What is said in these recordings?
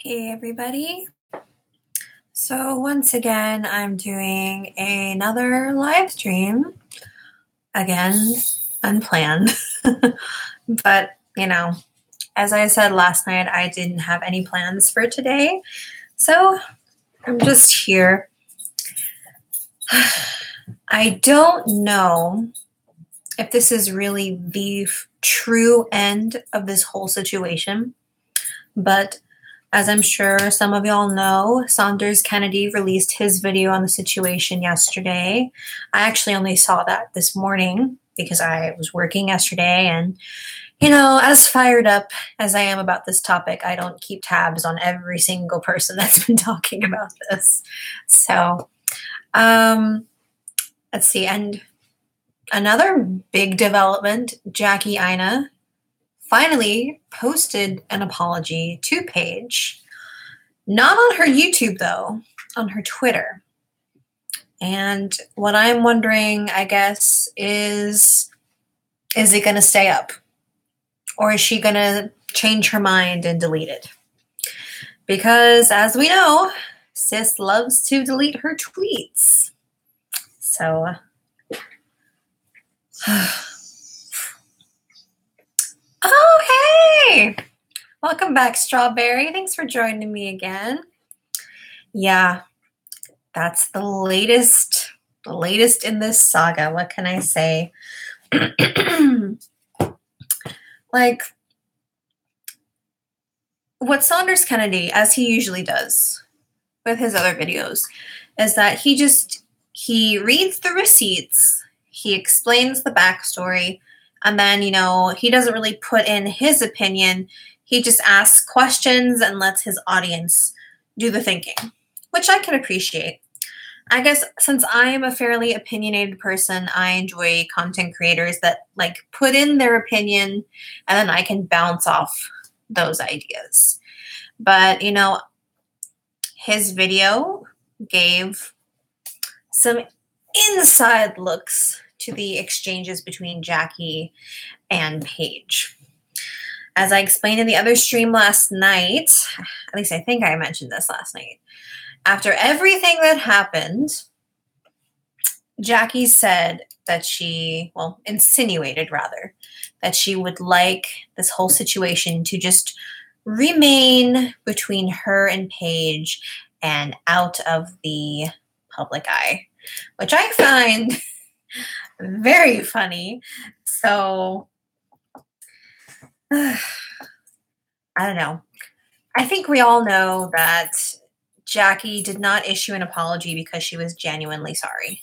Hey everybody. So once again, I'm doing another live stream. Again, unplanned. But, as I said last night, I didn't have any plans for today. So I'm just here. I don't know if this is really the true end of this whole situation, but as I'm sure some of y'all know, Saunders Kennedy released his video on the situation yesterday. I actually only saw that this morning because I was working yesterday, and as fired up as I am about this topic, I don't keep tabs on every single person that's been talking about this. So, let's see. And another big development, Jackie Aina finally posted an apology to Paige, not on her YouTube though, on her Twitter. And what I'm wondering, I guess, is it going to stay up? Or is she going to change her mind and delete it? Because as we know, sis loves to delete her tweets. So, oh, hey! Welcome back, Strawberry. Thanks for joining me again. Yeah, that's the latest in this saga. What can I say? Like, what Saunders Kennedy, as he usually does with his other videos, is that he reads the receipts, he explains the backstory, and then, he doesn't really put in his opinion. He just asks questions and lets his audience do the thinking, which I can appreciate. I guess since I'm a fairly opinionated person, I enjoy content creators that put in their opinion and then I can bounce off those ideas. But, his video gave some inside looks to the exchanges between Jackie and Paige. As I explained in the other stream last night, at least I think I mentioned this last night, after everything that happened, Jackie said that insinuated rather, that she would like this whole situation to just remain between her and Paige and out of the public eye, which I find very funny. So, I don't know. I think we all know that Jackie did not issue an apology because she was genuinely sorry.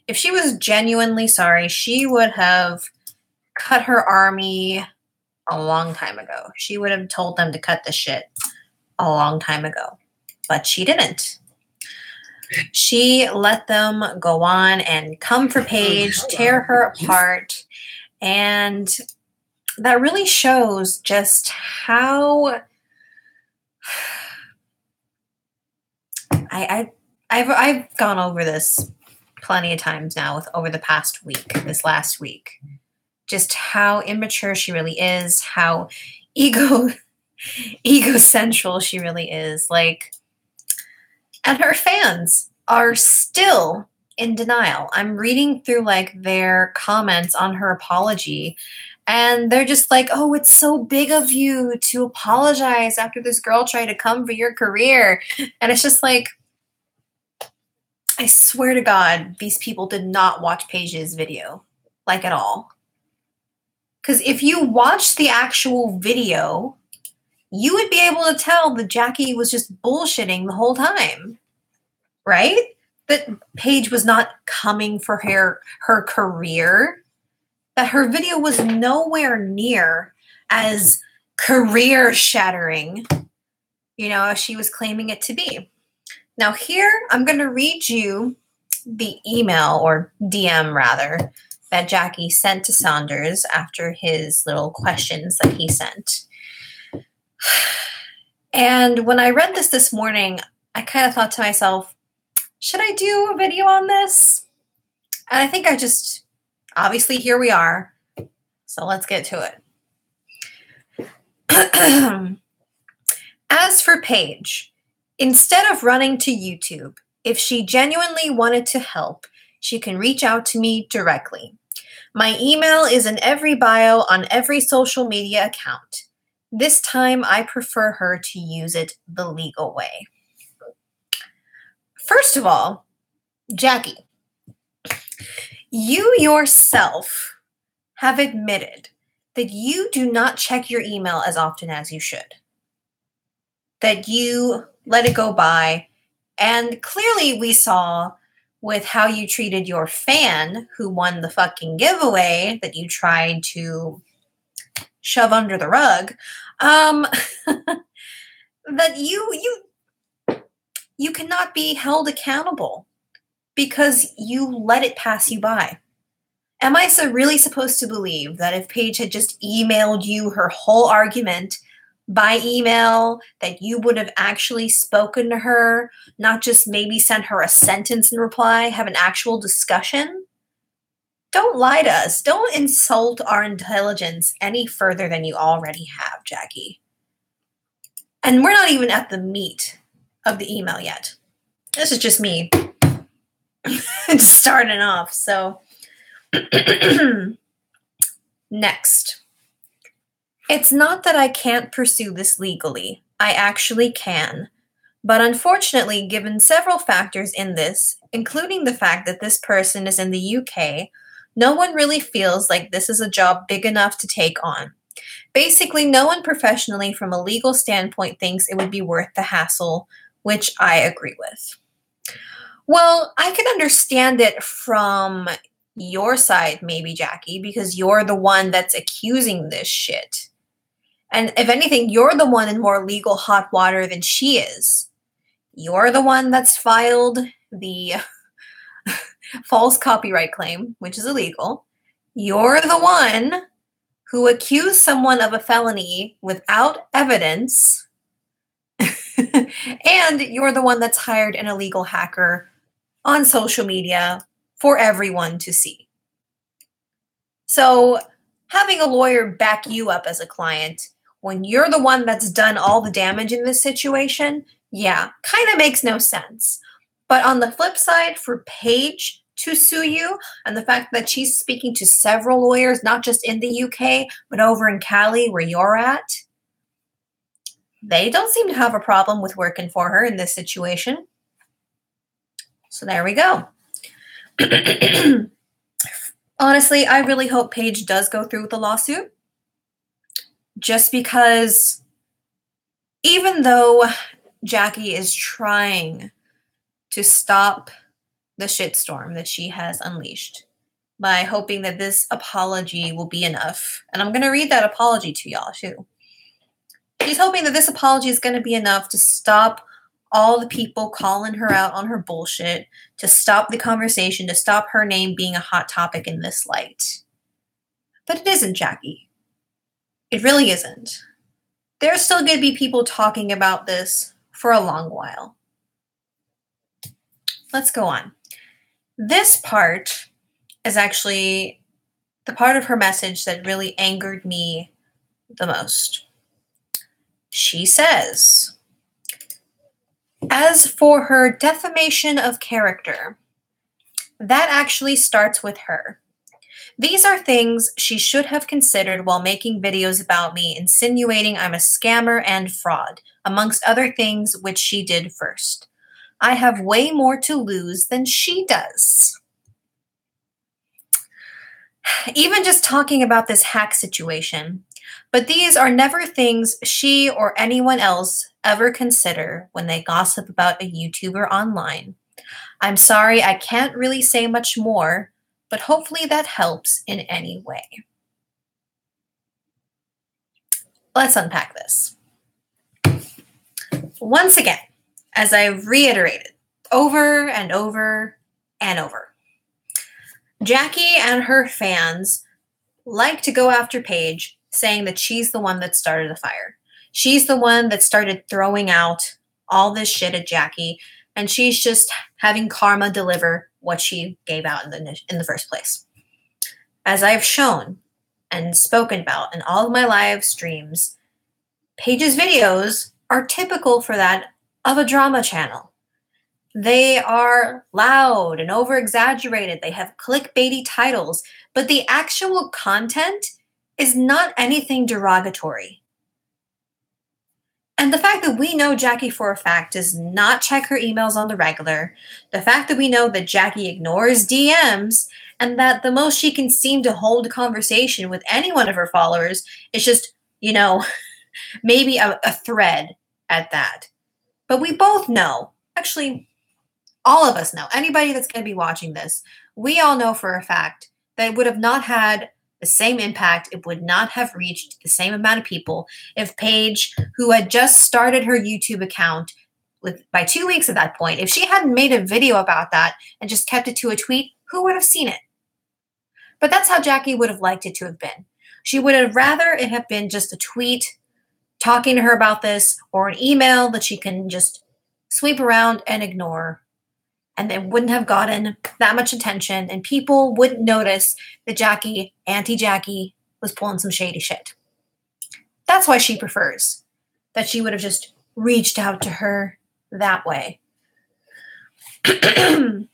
If she was genuinely sorry, she would have cut her army a long time ago. She would have told them to cut the shit a long time ago. But she didn't. She let them go on and come for Paige, tear her apart, and that really shows just how I've gone over this plenty of times now over the past week, this last week. Just how immature she really is, how egocentral she really is. And her fans are still in denial. I'm reading through their comments on her apology, and they're just like, oh, it's so big of you to apologize after this girl tried to come for your career. And it's just like, I swear to God, these people did not watch Paige's video, at all. Because if you watched the actual video, you would be able to tell that Jackie was just bullshitting the whole time, right? That Paige was not coming for her career, that her video was nowhere near as career-shattering, as she was claiming it to be. Now here, I'm going to read you the email, or DM rather, that Jackie sent to Saunders after his little questions that he sent. And when I read this morning, I kind of thought to myself, should I do a video on this? And I think obviously here we are. So let's get to it. As As for Paige, instead of running to YouTube, if she genuinely wanted to help, she can reach out to me directly. My email is in every bio on every social media account. This time, I prefer her to use it the legal way. First of all, Jackie, you yourself have admitted that you do not check your email as often as you should. That you let it go by. And clearly we saw with how you treated your fan who won the fucking giveaway that you tried to shove under the rug, that you cannot be held accountable because you let it pass you by. Am I really supposed to believe that if Paige had just emailed you her whole argument by email, that you would have actually spoken to her, not just maybe sent her a sentence in reply, have an actual discussion? Don't lie to us. Don't insult our intelligence any further than you already have, Jackie. And we're not even at the meat of the email yet. This is just me just starting off. So next. It's not that I can't pursue this legally. I actually can. But unfortunately, given several factors in this, including the fact that this person is in the UK, no one really feels like this is a job big enough to take on. Basically, no one professionally from a legal standpoint thinks it would be worth the hassle, which I agree with. Well, I can understand it from your side, maybe, Jackie, because you're the one that's accusing this shit. And if anything, you're the one in more legal hot water than she is. You're the one that's filed the false copyright claim, which is illegal. You're the one who accused someone of a felony without evidence. And you're the one that's hired an illegal hacker on social media for everyone to see. So having a lawyer back you up as a client when you're the one that's done all the damage in this situation, yeah, kind of makes no sense. But on the flip side, for Paige to sue you, and the fact that she's speaking to several lawyers, not just in the UK, but over in Cali where you're at, they don't seem to have a problem with working for her in this situation. So there we go. Honestly, I really hope Paige does go through with the lawsuit. Just because even though Jackie is trying to stop the shitstorm that she has unleashed by hoping that this apology will be enough, and I'm going to read that apology to y'all too. She's hoping that this apology is going to be enough to stop all the people calling her out on her bullshit, to stop the conversation, to stop her name being a hot topic in this light. But it isn't, Jackie. It really isn't. There's still going to be people talking about this for a long while. Let's go on. This part is actually the part of her message that really angered me the most. She says, as for her defamation of character, that actually starts with her. These are things she should have considered while making videos about me, insinuating I'm a scammer and fraud, amongst other things which she did first. I have way more to lose than she does. Even just talking about this hack situation, but these are never things she or anyone else ever consider when they gossip about a YouTuber online. I'm sorry, I can't really say much more, but hopefully that helps in any way. Let's unpack this. Once again, as I've reiterated over and over and over, Jackie and her fans like to go after Paige, saying that she's the one that started the fire. She's the one that started throwing out all this shit at Jackie, and she's just having karma deliver what she gave out in the first place. As I've shown and spoken about in all of my live streams, Paige's videos are typical for that of a drama channel. They are loud and over-exaggerated. They have clickbaity titles, but the actual content is not anything derogatory. And the fact that we know Jackie for a fact does not check her emails on the regular, the fact that we know that Jackie ignores DMs, and that the most she can seem to hold a conversation with any one of her followers is just, maybe a thread at that. But we both know, actually, all of us know, anybody that's going to be watching this, we all know for a fact that it would have not had the same impact, it would not have reached the same amount of people if Paige, who had just started her YouTube account by 2 weeks at that point, if she hadn't made a video about that and just kept it to a tweet, who would have seen it? But that's how Jackie would have liked it to have been. She would have rather it have been just a tweet talking to her about this, or an email that she can just sweep around and ignore. And it wouldn't have gotten that much attention, and people wouldn't notice that Jackie, Auntie Jackie, was pulling some shady shit. That's why she prefers that she would have just reached out to her that way. But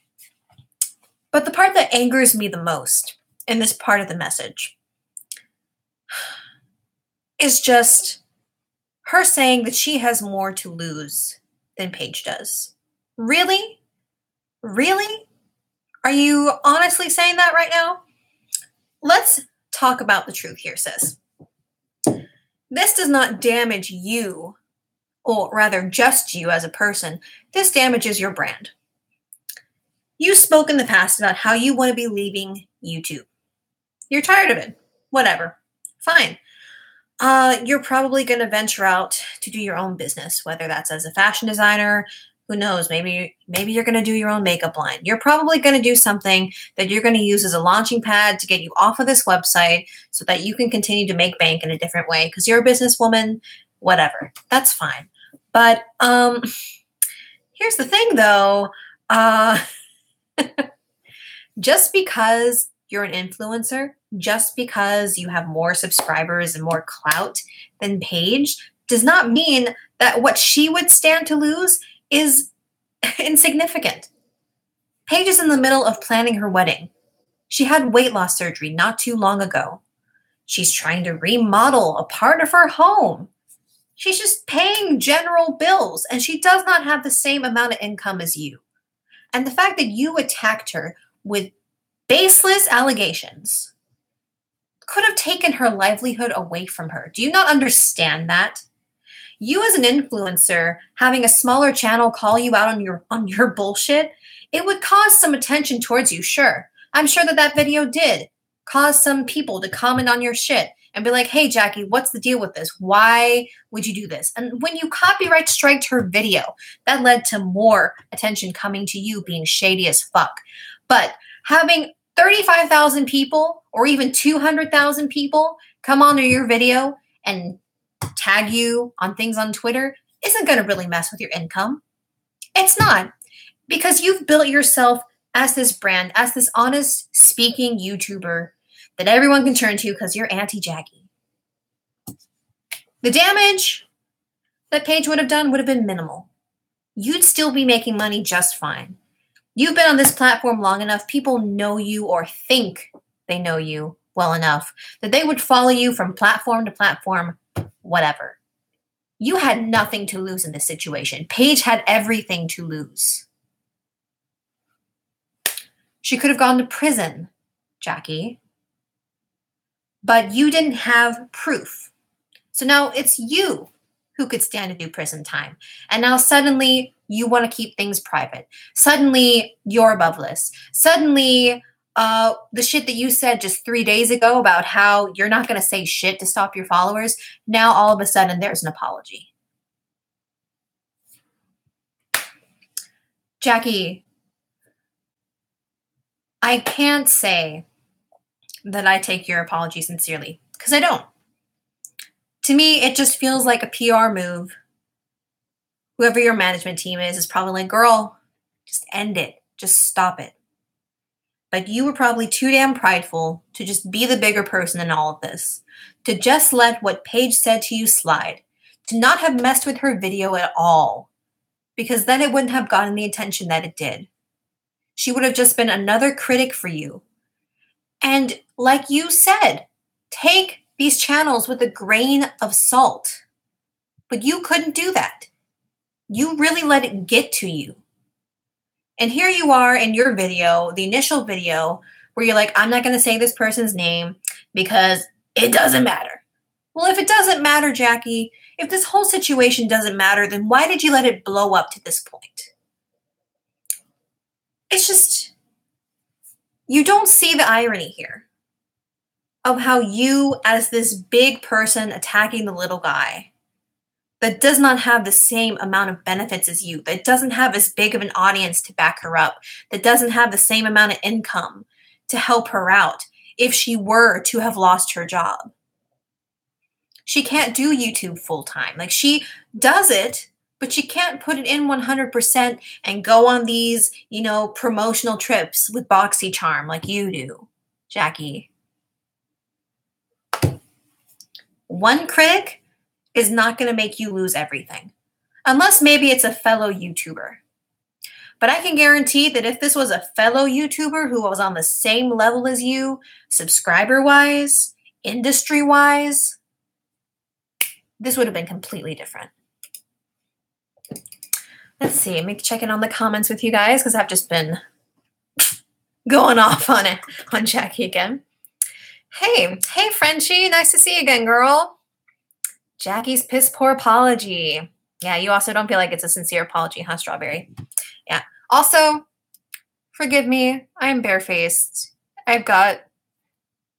the part that angers me the most in this part of the message is just her saying that she has more to lose than Paige does. Really? Really? Are you honestly saying that right now? Let's talk about the truth here, sis. This does not damage you, or rather just you as a person. This damages your brand. You spoke in the past about how you want to be leaving YouTube. You're tired of it. Whatever. Fine. You're probably going to venture out to do your own business, whether that's as a fashion designer. Who knows? Maybe you're going to do your own makeup line. You're probably going to do something that you're going to use as a launching pad to get you off of this website so that you can continue to make bank in a different way because you're a businesswoman, whatever. That's fine. But here's the thing, though. Just because you're an influencer, just because you have more subscribers and more clout than Paige, does not mean that what she would stand to lose is insignificant. Paige is in the middle of planning her wedding. She had weight loss surgery not too long ago. She's trying to remodel a part of her home. She's just paying general bills, and she does not have the same amount of income as you. And the fact that you attacked her with baseless allegations could have taken her livelihood away from her. Do you not understand that? You as an influencer having a smaller channel call you out on your bullshit, it would cause some attention towards you, sure. I'm sure that video did cause some people to comment on your shit and be like, hey, Jackie, what's the deal with this? Why would you do this? And when you copyright striked her video, that led to more attention coming to you being shady as fuck. But having 35,000 people or even 200,000 people come onto your video and tag you on things on Twitter isn't going to really mess with your income. It's not, because you've built yourself as this brand, as this honest speaking YouTuber that everyone can turn to because you're Auntie Jackie. The damage that Paige would have done would have been minimal. You'd still be making money just fine. You've been on this platform long enough, people know you or think they know you well enough that they would follow you from platform to platform, whatever. You had nothing to lose in this situation. Paige had everything to lose. She could have gone to prison, Jackie. But you didn't have proof. So now it's you who could stand to do prison time. And now suddenly you want to keep things private. Suddenly you're above this. Suddenly the shit that you said just 3 days ago about how you're not going to say shit to stop your followers, now all of a sudden there's an apology. Jackie, I can't say that I take your apology sincerely, because I don't. To me, it just feels like a PR move. Whoever your management team is probably like, girl, just end it. Just stop it. But you were probably too damn prideful to just be the bigger person in all of this. To just let what Paige said to you slide. to not have messed with her video at all, because then it wouldn't have gotten the attention that it did. She would have just been another critic for you. And like you said, take these channels with a grain of salt. But you couldn't do that. You really let it get to you. And here you are in your video, the initial video, where you're like, I'm not going to say this person's name because it doesn't matter. Well, if it doesn't matter, Jackie, if this whole situation doesn't matter, then why did you let it blow up to this point? It's just, you don't see the irony here of how you, as this big person attacking the little guy that does not have the same amount of benefits as you, that doesn't have as big of an audience to back her up, that doesn't have the same amount of income to help her out if she were to have lost her job. She can't do YouTube full time. Like, she does it, but she can't put it in 100% and go on these, promotional trips with BoxyCharm like you do, Jackie. One critic is not going to make you lose everything, unless maybe it's a fellow YouTuber. But I can guarantee that if this was a fellow YouTuber who was on the same level as you, subscriber-wise, industry-wise, this would have been completely different. Let's see. Let me check in on the comments with you guys because I've just been going off on it on Jackie again. Hey, Frenchie. Nice to see you again, girl. Jackie's piss poor apology. Yeah, you also don't feel like it's a sincere apology, huh, Strawberry? Yeah. Also, forgive me. I am barefaced. I've got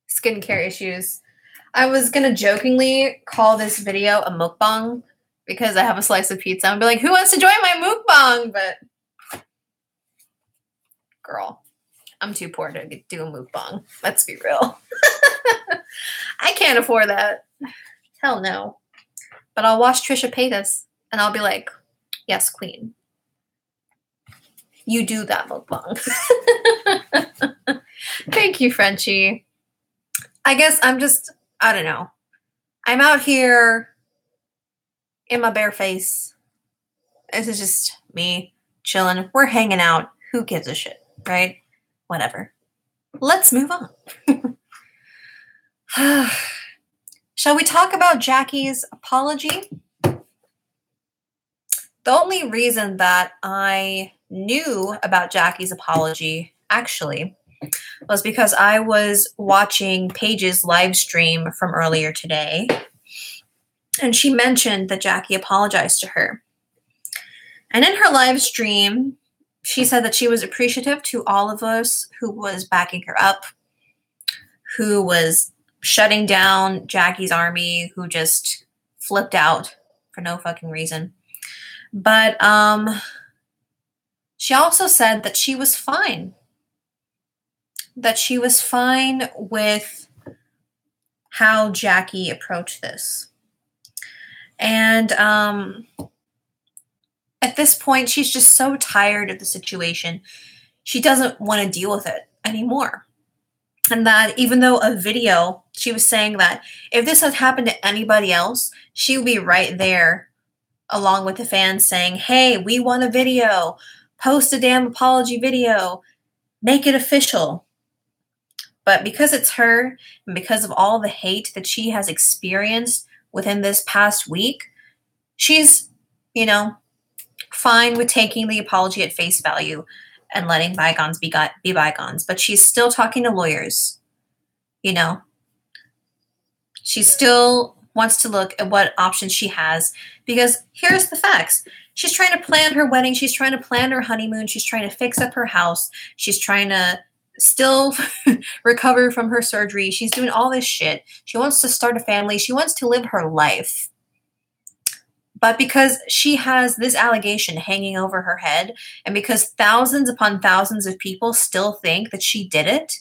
skincare issues. I was going to jokingly call this video a mukbang because I have a slice of pizza and be like, who wants to join my mukbang? But, girl, I'm too poor to do a mukbang. Let's be real. I can't afford that. Hell no. But I'll watch Trisha Paytas and I'll be like, yes, queen. You do that mukbang. Thank you, Frenchie. I guess I don't know. I'm out here in my bare face. This is just me chilling. We're hanging out. Who gives a shit, right? Whatever. Let's move on. Shall we talk about Jackie's apology? The only reason that I knew about Jackie's apology, actually, was because I was watching Paige's live stream from earlier today, and she mentioned that Jackie apologized to her. And in her live stream, she said that she was appreciative to all of us who was backing her up, who was shutting down Jackie's army, who just flipped out for no fucking reason. But she also said that she was fine. That she was fine with how Jackie approached this. And at this point, she's just so tired of the situation. She doesn't want to deal with it anymore. And that even though a video, she was saying that if this had happened to anybody else, she would be right there along with the fans saying, hey, we want a video. Post a damn apology video. Make it official. But because it's her and because of all the hate that she has experienced within this past week, she's, fine with taking the apology at face value and letting bygones be bygones. But she's still talking to lawyers, She still wants to look at what options she has because here's the facts. She's trying to plan her wedding. She's trying to plan her honeymoon. She's trying to fix up her house. She's trying to still recover from her surgery. She's doing all this shit. She wants to start a family. She wants to live her life. But because she has this allegation hanging over her head, and because thousands upon thousands of people still think that she did it,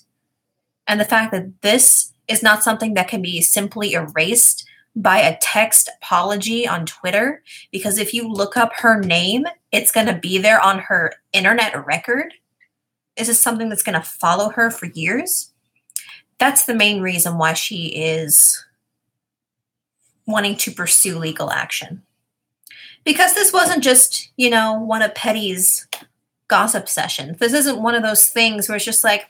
and the fact that this is not something that can be simply erased by a text apology on Twitter, because if you look up her name, it's going to be there on her internet record. This is something that's going to follow her for years. That's the main reason why she is wanting to pursue legal action. Because this wasn't just, one of Petty's gossip sessions. This isn't one of those things where it's just like,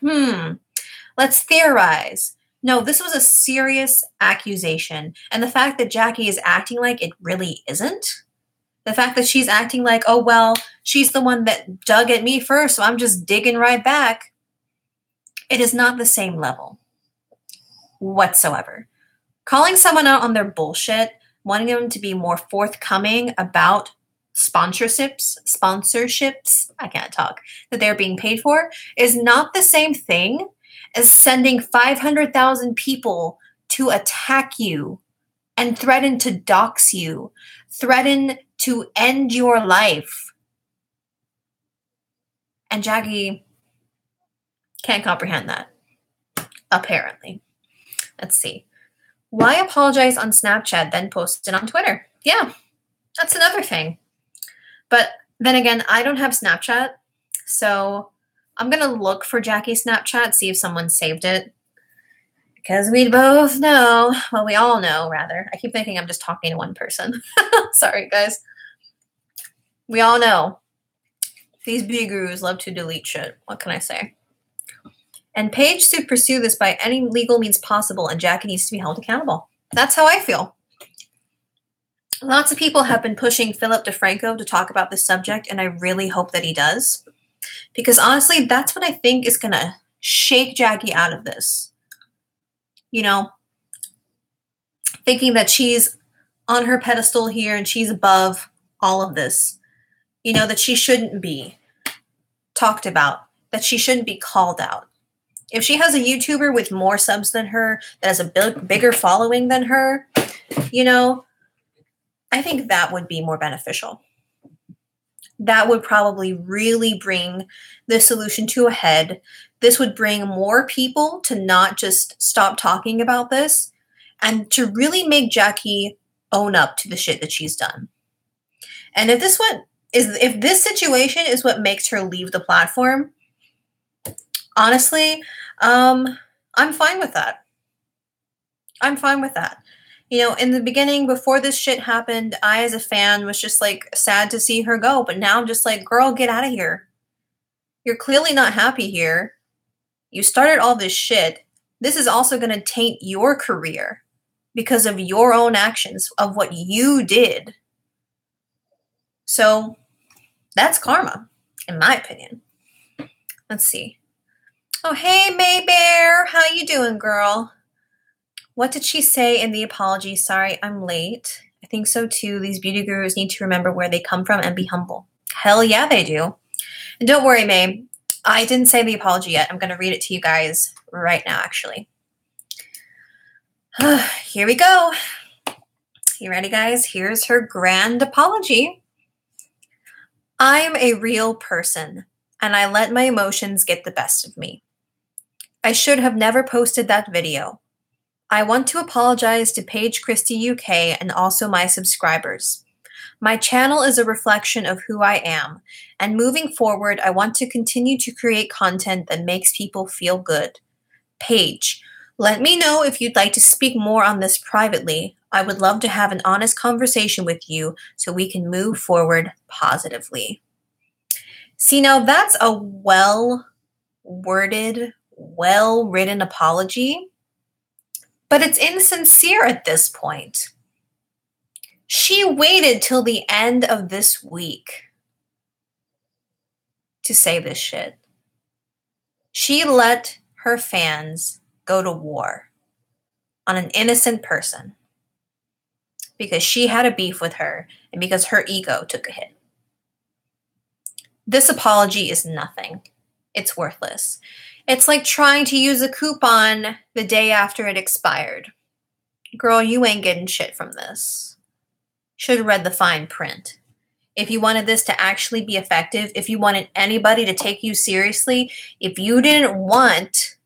let's theorize. No, this was a serious accusation. And the fact that Jackie is acting like it really isn't, the fact that she's acting like, oh, well, she's the one that dug at me first, so I'm just digging right back, it is not the same level whatsoever. Calling someone out on their bullshit, wanting them to be more forthcoming about sponsorships, I can't talk, that they're being paid for, is not the same thing as sending 500,000 people to attack you and threaten to dox you, threaten to end your life. And Jackie can't comprehend that, apparently. Let's see. Why apologize on Snapchat, then post it on Twitter? Yeah, that's another thing. But then again, I don't have Snapchat, so I'm going to look for Jackie's Snapchat, see if someone saved it. Because we both know, well, we all know, rather. I keep thinking I'm just talking to one person. Sorry, guys. We all know. These beauty gurus love to delete shit. What can I say? And Paige should pursue this by any legal means possible, and Jackie needs to be held accountable. That's how I feel. Lots of people have been pushing Philip DeFranco to talk about this subject, and I really hope that he does. Because honestly, that's what I think is going to shake Jackie out of this. Thinking that she's on her pedestal here and she's above all of this. That she shouldn't be talked about, that she shouldn't be called out. If she has a YouTuber with more subs than her, that has a bigger following than her, I think that would be more beneficial. That would probably really bring the solution to a head. This would bring more people to not just stop talking about this and to really make Jackie own up to the shit that she's done. And if this situation is what makes her leave the platform, honestly, I'm fine with that. I'm fine with that. In the beginning, before this shit happened, I, as a fan, was just like sad to see her go. But now I'm just like, girl, get out of here. You're clearly not happy here. You started all this shit. This is also going to taint your career because of your own actions, of what you did. So that's karma, in my opinion. Let's see. Oh, hey, Maybear. How you doing, girl? What did she say in the apology? Sorry, I'm late. I think so, too. These beauty gurus need to remember where they come from and be humble. Hell yeah, they do. And don't worry, May. I didn't say the apology yet. I'm going to read it to you guys right now, actually. Here we go. You ready, guys? Here's her grand apology. I'm a real person, and I let my emotions get the best of me. I should have never posted that video. I want to apologize to Paige Christie UK and also my subscribers. My channel is a reflection of who I am, and moving forward, I want to continue to create content that makes people feel good. Paige, let me know if you'd like to speak more on this privately. I would love to have an honest conversation with you so we can move forward positively. See, now that's a well-worded, well-written apology. But it's insincere at this point. She waited till the end of this week to say this shit. She let her fans go to war on an innocent person because she had a beef with her and because her ego took a hit. This apology is nothing. It's worthless. It's like trying to use a coupon the day after it expired. Girl, you ain't getting shit from this. Should have read the fine print. If you wanted this to actually be effective, if you wanted anybody to take you seriously, if you didn't want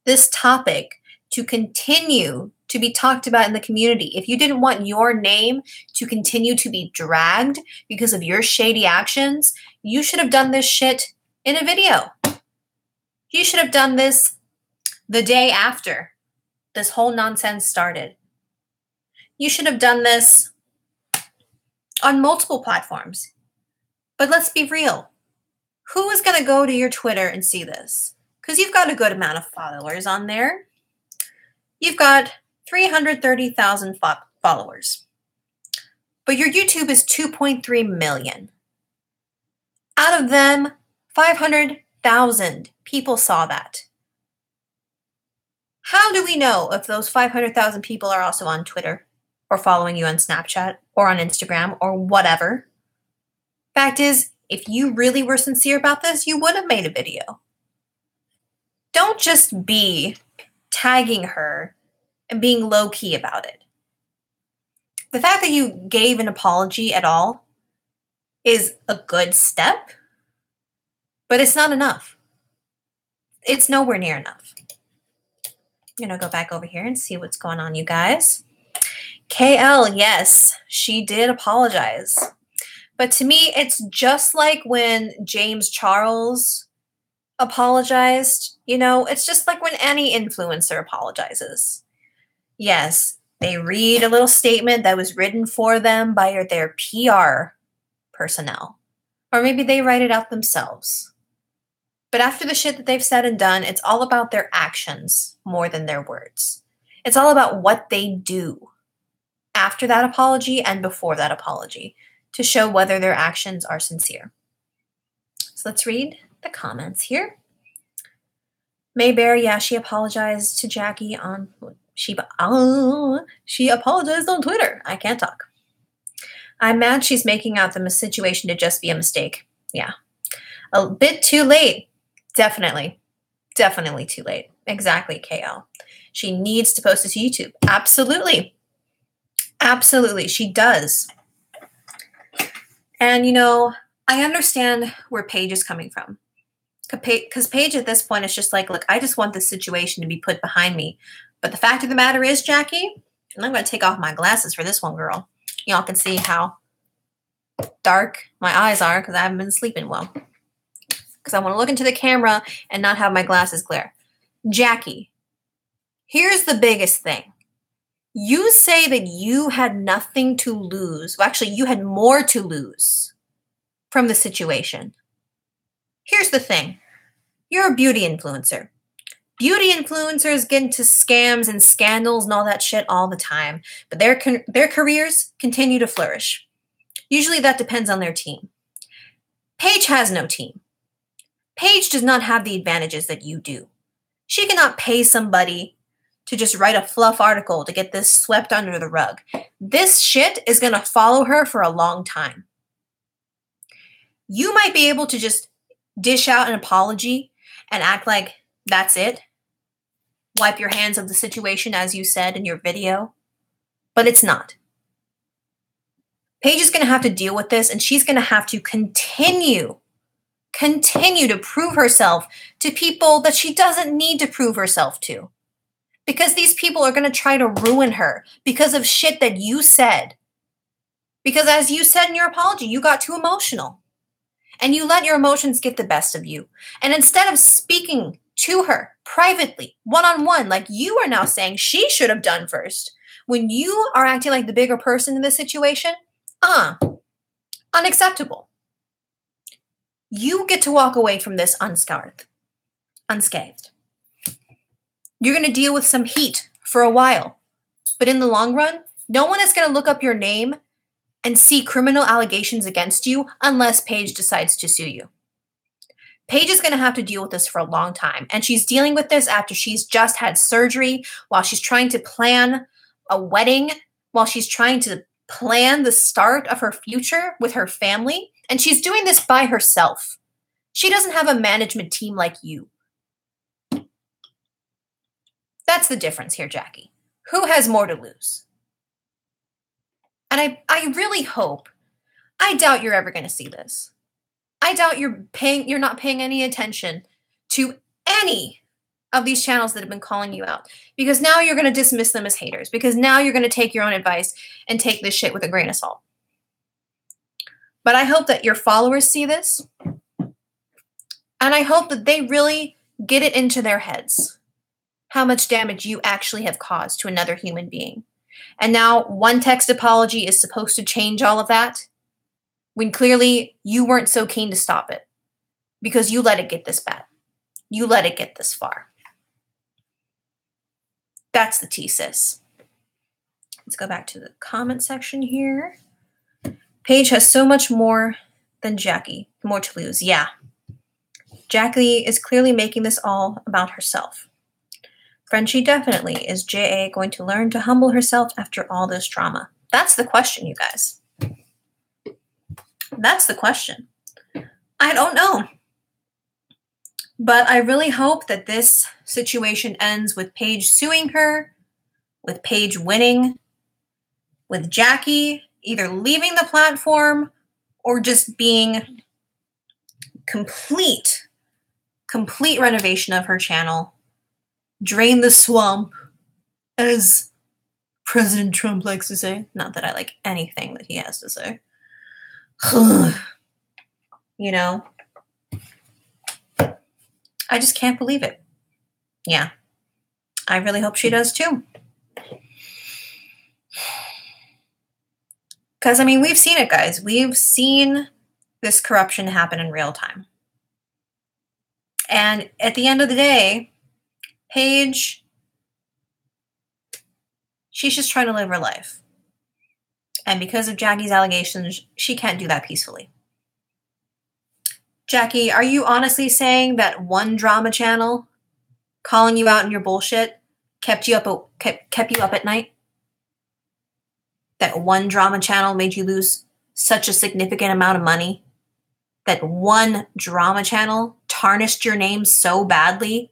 this topic to continue to be talked about in the community, if you didn't want your name to continue to be dragged because of your shady actions, you should have done this shit in a video. You should have done this the day after this whole nonsense started. You should have done this on multiple platforms. But let's be real. Who is going to go to your Twitter and see this? Because you've got a good amount of followers on there. You've got 330,000 followers. But your YouTube is 2.3 million. Out of them, 500,000 people saw that. How do we know if those 500,000 people are also on Twitter or following you on Snapchat or on Instagram or whatever? Fact is, if you really were sincere about this, you would have made a video. Don't just be tagging her and being low-key about it. The fact that you gave an apology at all is a good step, but it's not enough. It's nowhere near enough. I'm going to go back over here and see what's going on, you guys. KL, yes, she did apologize. But to me, it's just like when James Charles apologized. You know, it's just like when any influencer apologizes. Yes, they read a little statement that was written for them by their PR personnel. Or maybe they write it out themselves. But after the shit that they've said and done, it's all about their actions more than their words. It's all about what they do after that apology and before that apology to show whether their actions are sincere. So let's read the comments here. Maybear, yeah, she apologized to Jackie on she apologized on Twitter. I can't talk. I'm mad she's making out the situation to just be a mistake. Yeah. A bit too late. Definitely. Definitely too late. Exactly, KL. She needs to post it to YouTube. Absolutely. Absolutely. She does. And, you know, I understand where Paige is coming from. Because Paige at this point is just like, look, I just want this situation to be put behind me. But the fact of the matter is, Jackie, and I'm going to take off my glasses for this one, girl. Y'all can see how dark my eyes are because I haven't been sleeping well. Because I want to look into the camera and not have my glasses glare. Jackie, here's the biggest thing. You say that you had nothing to lose. Well, actually, you had more to lose from the situation. Here's the thing. You're a beauty influencer. Beauty influencers get into scams and scandals and all that shit all the time. But their careers continue to flourish. Usually that depends on their team. Paige has no team. Paige does not have the advantages that you do. She cannot pay somebody to just write a fluff article to get this swept under the rug. This shit is going to follow her for a long time. You might be able to just dish out an apology and act like that's it. Wipe your hands of the situation, as you said in your video. But it's not. Paige is going to have to deal with this, and she's going to have to continue to prove herself to people that she doesn't need to prove herself to. Because these people are going to try to ruin her because of shit that you said. Because as you said in your apology, you got too emotional. And you let your emotions get the best of you. And instead of speaking to her privately, one-on-one, like you are now saying she should have done first, when you are acting like the bigger person in this situation, unacceptable. You get to walk away from this unscathed. You're going to deal with some heat for a while. But in the long run, no one is going to look up your name and see criminal allegations against you unless Paige decides to sue you. Paige is going to have to deal with this for a long time. And she's dealing with this after she's just had surgery, while she's trying to plan a wedding, while she's trying to plan the start of her future with her family. And she's doing this by herself. She doesn't have a management team like you. That's the difference here, Jackie. Who has more to lose? And I really hope, I doubt you're ever going to see this. I doubt you're not paying any attention to any of these channels that have been calling you out. Because now you're going to dismiss them as haters. Because now you're going to take your own advice and take this shit with a grain of salt. But I hope that your followers see this. And I hope that they really get it into their heads how much damage you actually have caused to another human being. And now one text apology is supposed to change all of that when clearly you weren't so keen to stop it because you let it get this bad. You let it get this far. That's the tea, sis. Let's go back to the comment section here. Paige has so much more than Jackie, more to lose. Yeah. Jackie is clearly making this all about herself. Frenchie definitely. Is J.A. going to learn to humble herself after all this drama? That's the question, you guys. That's the question. I don't know. But I really hope that this situation ends with Paige suing her, with Paige winning, with Jackie either leaving the platform or just being complete renovation of her channel. Drain the swamp, as President Trump likes to say. Not that I like anything that he has to say. You know? I just can't believe it. Yeah. I really hope she does too. Because, I mean, we've seen it, guys. We've seen this corruption happen in real time. And at the end of the day, Paige, she's just trying to live her life. And because of Jackie's allegations, she can't do that peacefully. Jackie, are you honestly saying that one drama channel calling you out in your bullshit kept you up at night? That one drama channel made you lose such a significant amount of money? That one drama channel tarnished your name so badly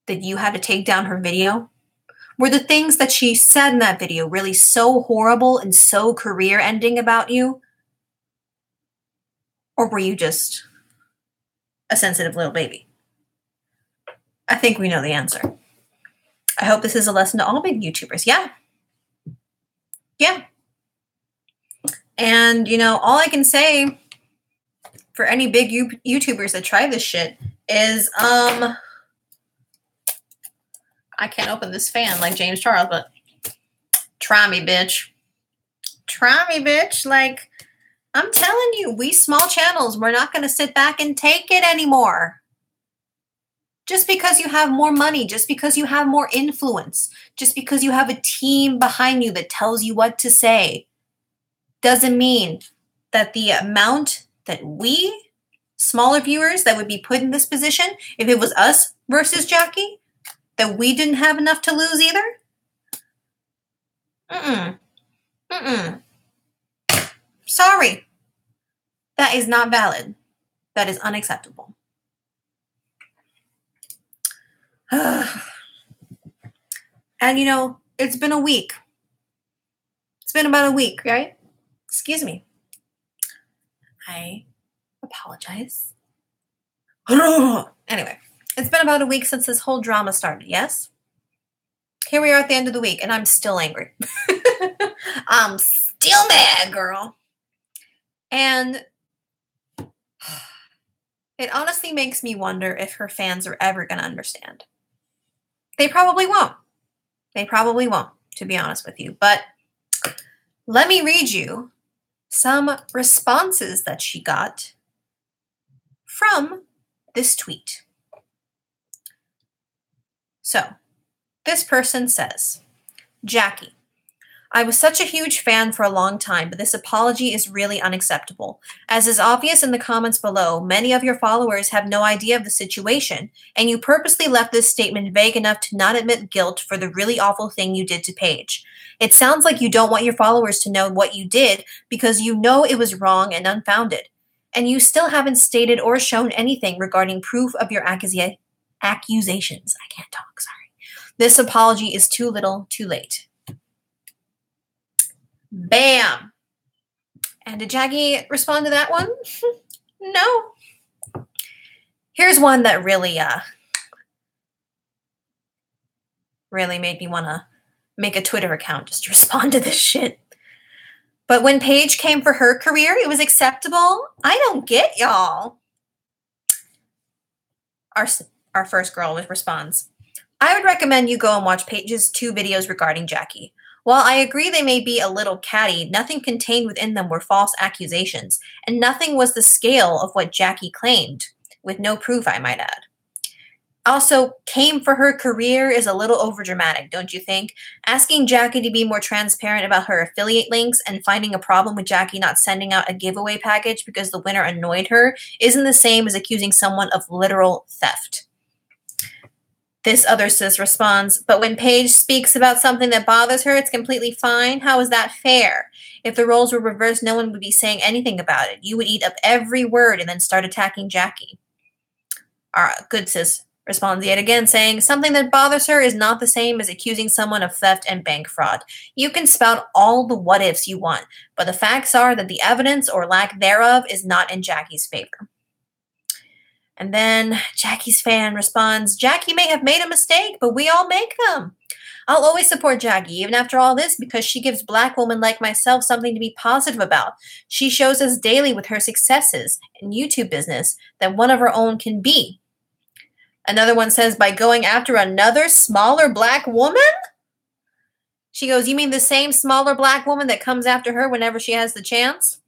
that you had to take down her video? Were the things that she said in that video really so horrible and so career-ending about you? Or were you just a sensitive little baby? I think we know the answer. I hope this is a lesson to all big YouTubers. Yeah. Yeah. And, you know, all I can say for any big YouTubers that try this shit is, I can't open this fan like James Charles, but try me, bitch. Try me, bitch. Like, I'm telling you, we small channels, we're not going to sit back and take it anymore. Just because you have more money, just because you have more influence, just because you have a team behind you that tells you what to say, doesn't mean that the amount that we, smaller viewers that would be put in this position, if it was us versus Jackie, that we didn't have enough to lose either? Sorry. That is not valid. That is unacceptable. And, you know, it's been a week. It's been about a week, right? Excuse me. I apologize. Anyway, it's been about a week since this whole drama started, yes? Here we are at the end of the week, and I'm still angry. I'm still mad, girl. And it honestly makes me wonder if her fans are ever going to understand. They probably won't. They probably won't, to be honest with you. But let me read you some responses that she got from this tweet. So, this person says, Jackie, I was such a huge fan for a long time, but this apology is really unacceptable. As is obvious in the comments below, many of your followers have no idea of the situation, and you purposely left this statement vague enough to not admit guilt for the really awful thing you did to Paige. It sounds like you don't want your followers to know what you did because you know it was wrong and unfounded, and you still haven't stated or shown anything regarding proof of your accusations. I can't talk, sorry. This apology is too little, too late. Bam. And did Jackie respond to that one? No. Here's one that really made me want to make a Twitter account just to respond to this shit. But when Paige came for her career, it was acceptable. I don't get y'all. Our first girl responds, I would recommend you go and watch Paige's 2 videos regarding Jackie. While I agree they may be a little catty, nothing contained within them were false accusations, and nothing was the scale of what Jackie claimed, with no proof, I might add. Also, came for her career is a little overdramatic, don't you think? Asking Jackie to be more transparent about her affiliate links and finding a problem with Jackie not sending out a giveaway package because the winner annoyed her isn't the same as accusing someone of literal theft. This other sis responds, but when Paige speaks about something that bothers her, it's completely fine. How is that fair? If the roles were reversed, no one would be saying anything about it. You would eat up every word and then start attacking Jackie. Good sis responds yet again, saying, something that bothers her is not the same as accusing someone of theft and bank fraud. You can spout all the what-ifs you want, but the facts are that the evidence or lack thereof is not in Jackie's favor. And then Jackie's fan responds, Jackie may have made a mistake, but we all make them. I'll always support Jackie, even after all this, because she gives black women like myself something to be positive about. She shows us daily with her successes in YouTube business that one of her own can be. Another one says, by going after another smaller black woman? She goes, you mean the same smaller black woman that comes after her whenever she has the chance?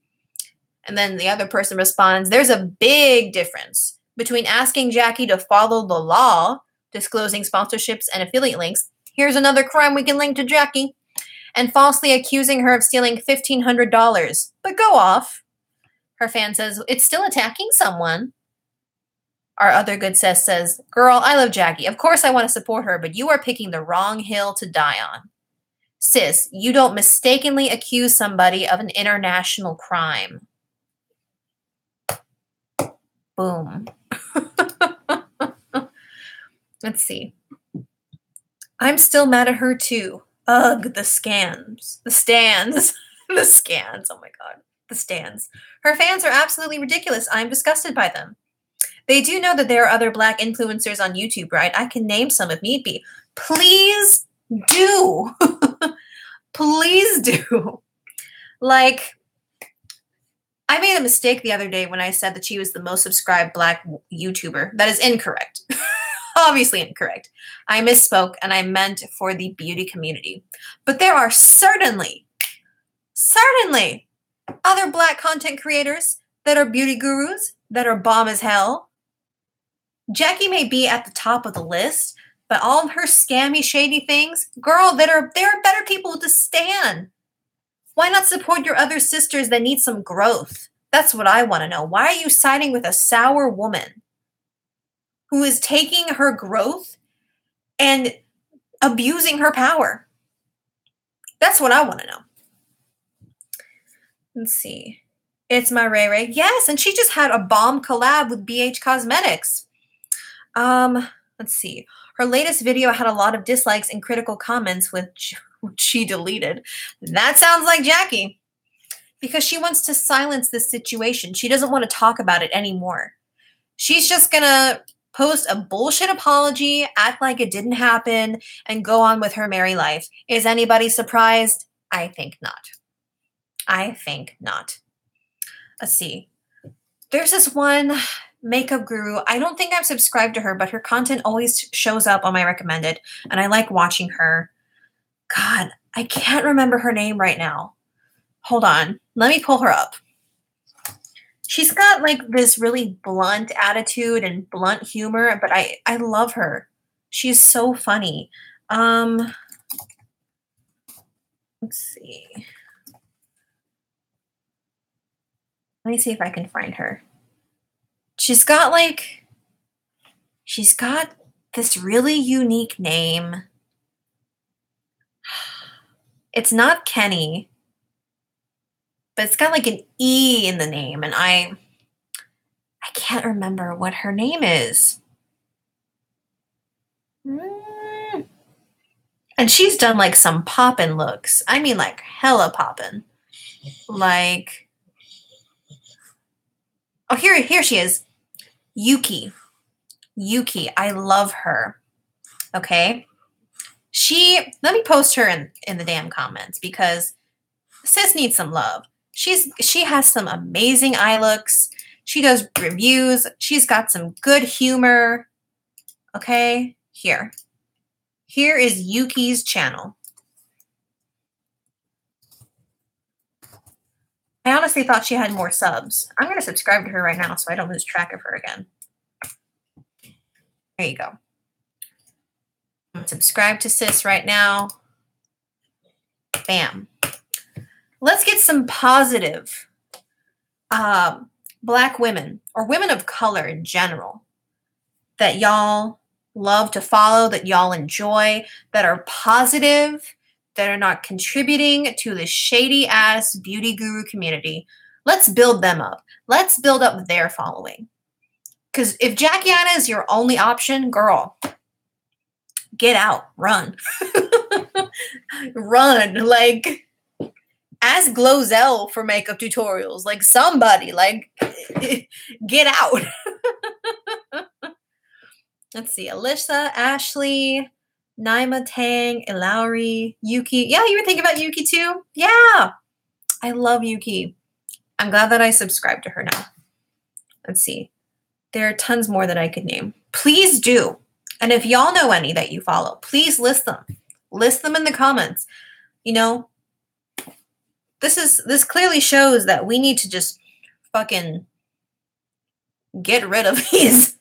And then the other person responds, there's a big difference between asking Jackie to follow the law, disclosing sponsorships and affiliate links. Here's another crime we can link to Jackie. And falsely accusing her of stealing $1,500. But go off. Her fan says, it's still attacking someone. Our other good sis says, girl, I love Jackie. Of course I want to support her, but you are picking the wrong hill to die on. Sis, you don't mistakenly accuse somebody of an international crime. Boom. Let's see. I'm still mad at her too. Ugh, the scams. The stands. The scans. Oh my God. The stands. Her fans are absolutely ridiculous. I'm disgusted by them. They do know that there are other black influencers on YouTube, right? I can name some if need be. Please do. Please do. Like, I made a mistake the other day when I said that she was the most subscribed black YouTuber. That is incorrect. Obviously incorrect. I misspoke and I meant for the beauty community. But there are certainly other black content creators that are beauty gurus, that are bomb as hell. Jackie may be at the top of the list, but all of her scammy, shady things, girl, there are better people to stand. Why not support your other sisters that need some growth? That's what I want to know. Why are you siding with a sour woman who is taking her growth and abusing her power? That's what I want to know. Let's see. It's my Ray Ray. Yes, and she just had a bomb collab with BH Cosmetics. Let's see. Her latest video had a lot of dislikes and critical comments, which she deleted. That sounds like Jackie. Because she wants to silence this situation. She doesn't want to talk about it anymore. She's just gonna post a bullshit apology, act like it didn't happen, and go on with her merry life. Is anybody surprised? I think not. I think not. Let's see. There's this one makeup guru. I don't think I've subscribed to her, but her content always shows up on my recommended, and I like watching her. God, I can't remember her name right now. Hold on. Let me pull her up. She's got like this really blunt attitude and blunt humor, but I love her. She's so funny. Let's see. Let me see if I can find her. She's got this really unique name. It's not Kenny, but it's got like an E in the name, and I can't remember what her name is. And she's done like some poppin' looks. I mean like hella poppin'. Like, oh, here she is. Yuki. I love her. Okay. Let me post her in the damn comments because sis needs some love. She has some amazing eye looks. She does reviews. She's got some good humor. Okay. Here is Yuki's channel. I honestly thought she had more subs. I'm going to subscribe to her right now so I don't lose track of her again. There you go. I'm going to subscribe to sis right now. Bam. Let's get some positive Black women or women of color in general that y'all love to follow, that y'all enjoy, that are positive, that are not contributing to the shady ass beauty guru community. Let's build them up. Let's build up their following. Because if Jackie Aina is your only option, girl, get out, run. Run. Like, ask Glozell for makeup tutorials. Like, somebody, like, get out. Let's see. Alyssa, Ashley, Naima, Tang, Ilauri, Yuki. Yeah, you were thinking about Yuki too? Yeah. I love Yuki. I'm glad that I subscribed to her now. Let's see. There are tons more that I could name. Please do. And if y'all know any that you follow, please list them. List them in the comments. You know, this clearly shows that we need to just fucking get rid of these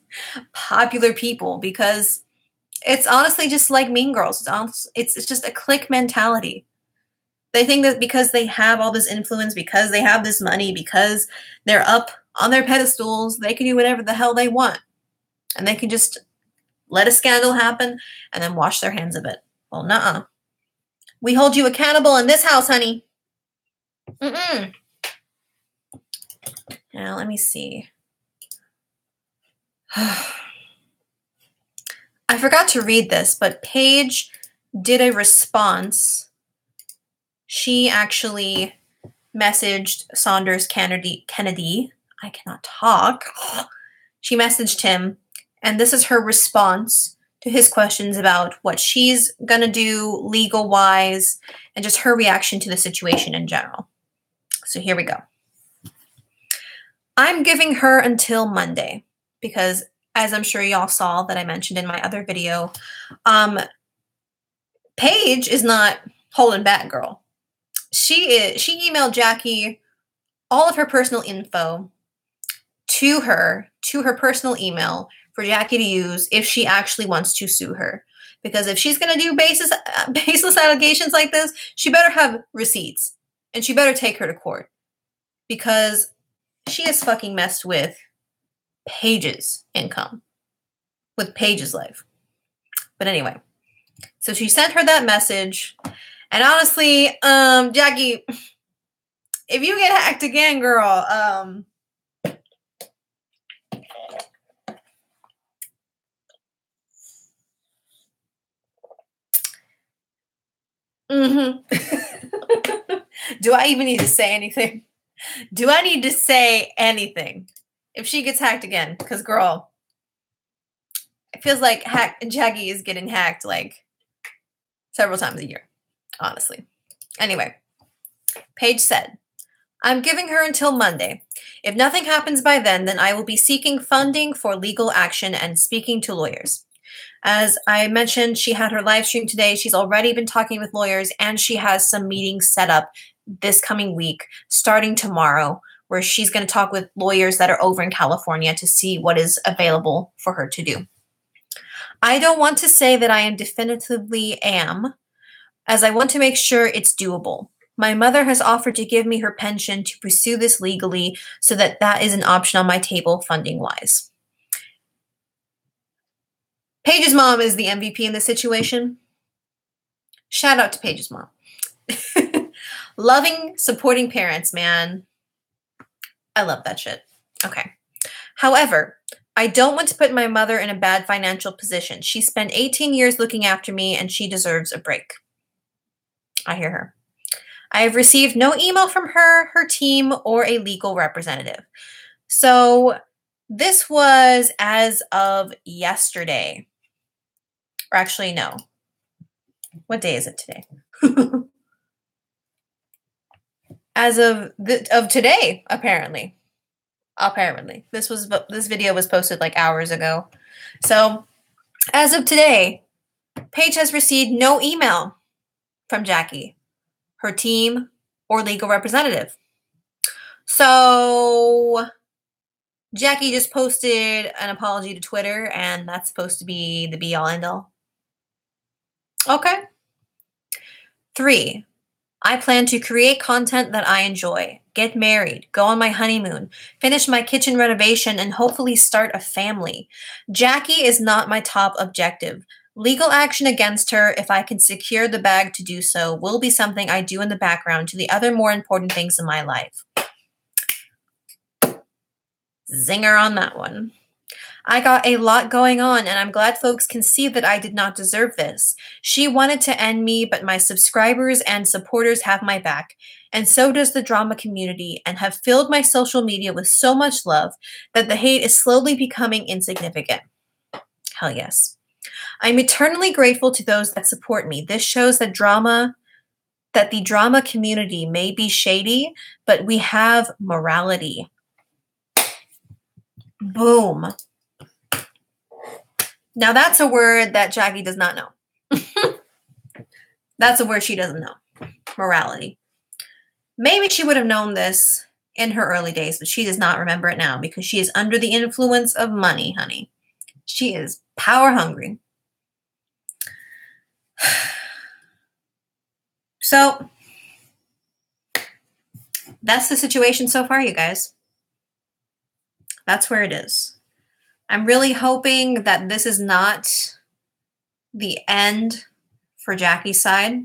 popular people, because it's honestly just like Mean Girls. It's just a clique mentality. They think that because they have all this influence, because they have this money, because they're up on their pedestals, they can do whatever the hell they want. And they can just let a scandal happen and then wash their hands of it. Well, nuh-uh. We hold you accountable in this house, honey. Now, let me see. I forgot to read this, but Paige did a response. She actually messaged Saunders Kennedy. I cannot talk. She messaged him, and this is her response to his questions about what she's going to do legal-wise and just her reaction to the situation in general. So here we go. I'm giving her until Monday because, as I'm sure y'all saw that I mentioned in my other video, Paige is not holding back, girl. She emailed Jackie all of her personal info to her personal email for Jackie to use if she actually wants to sue her. Because if she's going to do baseless allegations like this, she better have receipts. And she better take her to court. Because she has fucking messed with Paige's income. With Paige's life. But anyway. So she sent her that message. And honestly, Jackie, if you get hacked again, girl, do I even need to say anything? Do I need to say anything if she gets hacked again? Because, girl, it feels like Jackie is getting hacked like several times a year, honestly. Anyway, Paige said, I'm giving her until Monday. If nothing happens by then I will be seeking funding for legal action and speaking to lawyers. As I mentioned, she had her live stream today. She's already been talking with lawyers, and she has some meetings set up this coming week, starting tomorrow, where she's going to talk with lawyers that are over in California to see what is available for her to do. I don't want to say that I am definitively am, as I want to make sure it's doable. My mother has offered to give me her pension to pursue this legally so that is an option on my table funding-wise. Paige's mom is the MVP in this situation. Shout out to Paige's mom. Loving, supporting parents, man. I love that shit. Okay. However, I don't want to put my mother in a bad financial position. She spent 18 years looking after me, and she deserves a break. I hear her. I have received no email from her team, or a legal representative. So this was as of yesterday. Or actually, no. What day is it today? As of today, apparently. This video was posted like hours ago. So, as of today, Paige has received no email from Jackie, her team, or legal representative. So Jackie just posted an apology to Twitter, and that's supposed to be the be all end all. Okay. 3. I plan to create content that I enjoy, get married, go on my honeymoon, finish my kitchen renovation, and hopefully start a family. Jackie is not my top objective. Legal action against her, if I can secure the bag to do so, will be something I do in the background to the other more important things in my life. Zinger on that one. I got a lot going on, and I'm glad folks can see that I did not deserve this. She wanted to end me, but my subscribers and supporters have my back, and so does the drama community, and have filled my social media with so much love that the hate is slowly becoming insignificant. Hell yes. I'm eternally grateful to those that support me. This shows that the drama community may be shady, but we have morality. Boom. Now that's a word that Jackie does not know. That's a word she doesn't know. Morality. Maybe she would have known this in her early days, but she does not remember it now because she is under the influence of money, honey. She is power hungry. So that's the situation so far, you guys. That's where it is. I'm really hoping that this is not the end for Jackie's side.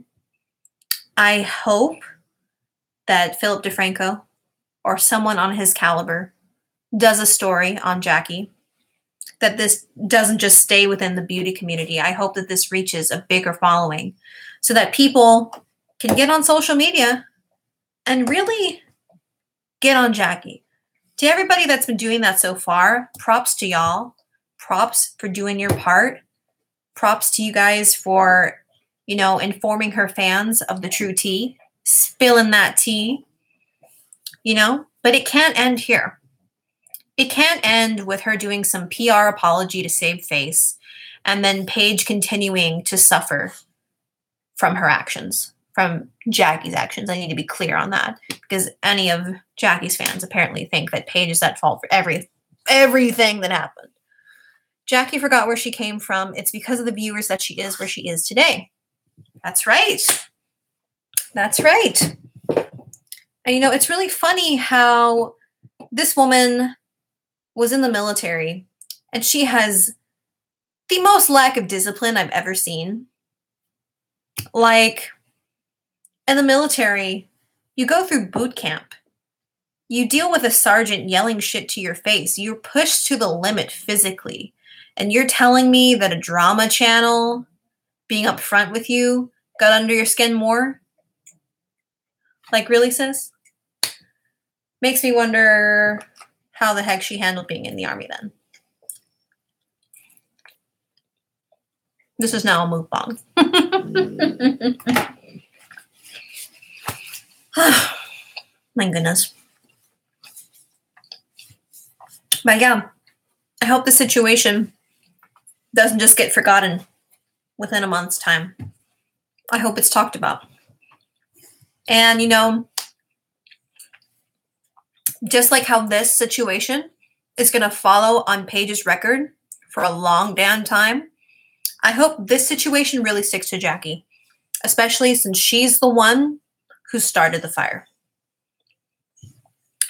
I hope that Philip DeFranco or someone on his caliber does a story on Jackie, that this doesn't just stay within the beauty community. I hope that this reaches a bigger following so that people can get on social media and really get on Jackie. To everybody that's been doing that so far, props to y'all. Props for doing your part. Props to you guys for, informing her fans of the true tea, spilling that tea, but it can't end here. It can't end with her doing some PR apology to save face and then Paige continuing to suffer from her actions, from Jackie's actions. I need to be clear on that because any of Jackie's fans apparently think that Paige is at fault for everything that happened. Jackie forgot where she came from. It's because of the viewers that she is where she is today. That's right. That's right. And it's really funny how this woman was in the military and she has the most lack of discipline I've ever seen. Like, in the military, you go through boot camp. You deal with a sergeant yelling shit to your face. You're pushed to the limit physically. And you're telling me that a drama channel being up front with you got under your skin more? Like, really, sis? Makes me wonder how the heck she handled being in the Army then. This is now a mukbang. My goodness. But yeah, I hope the situation doesn't just get forgotten within a month's time. I hope it's talked about. And, just like how this situation is going to follow on Paige's record for a long damn time, I hope this situation really sticks to Jackie, especially since she's the one who started the fire.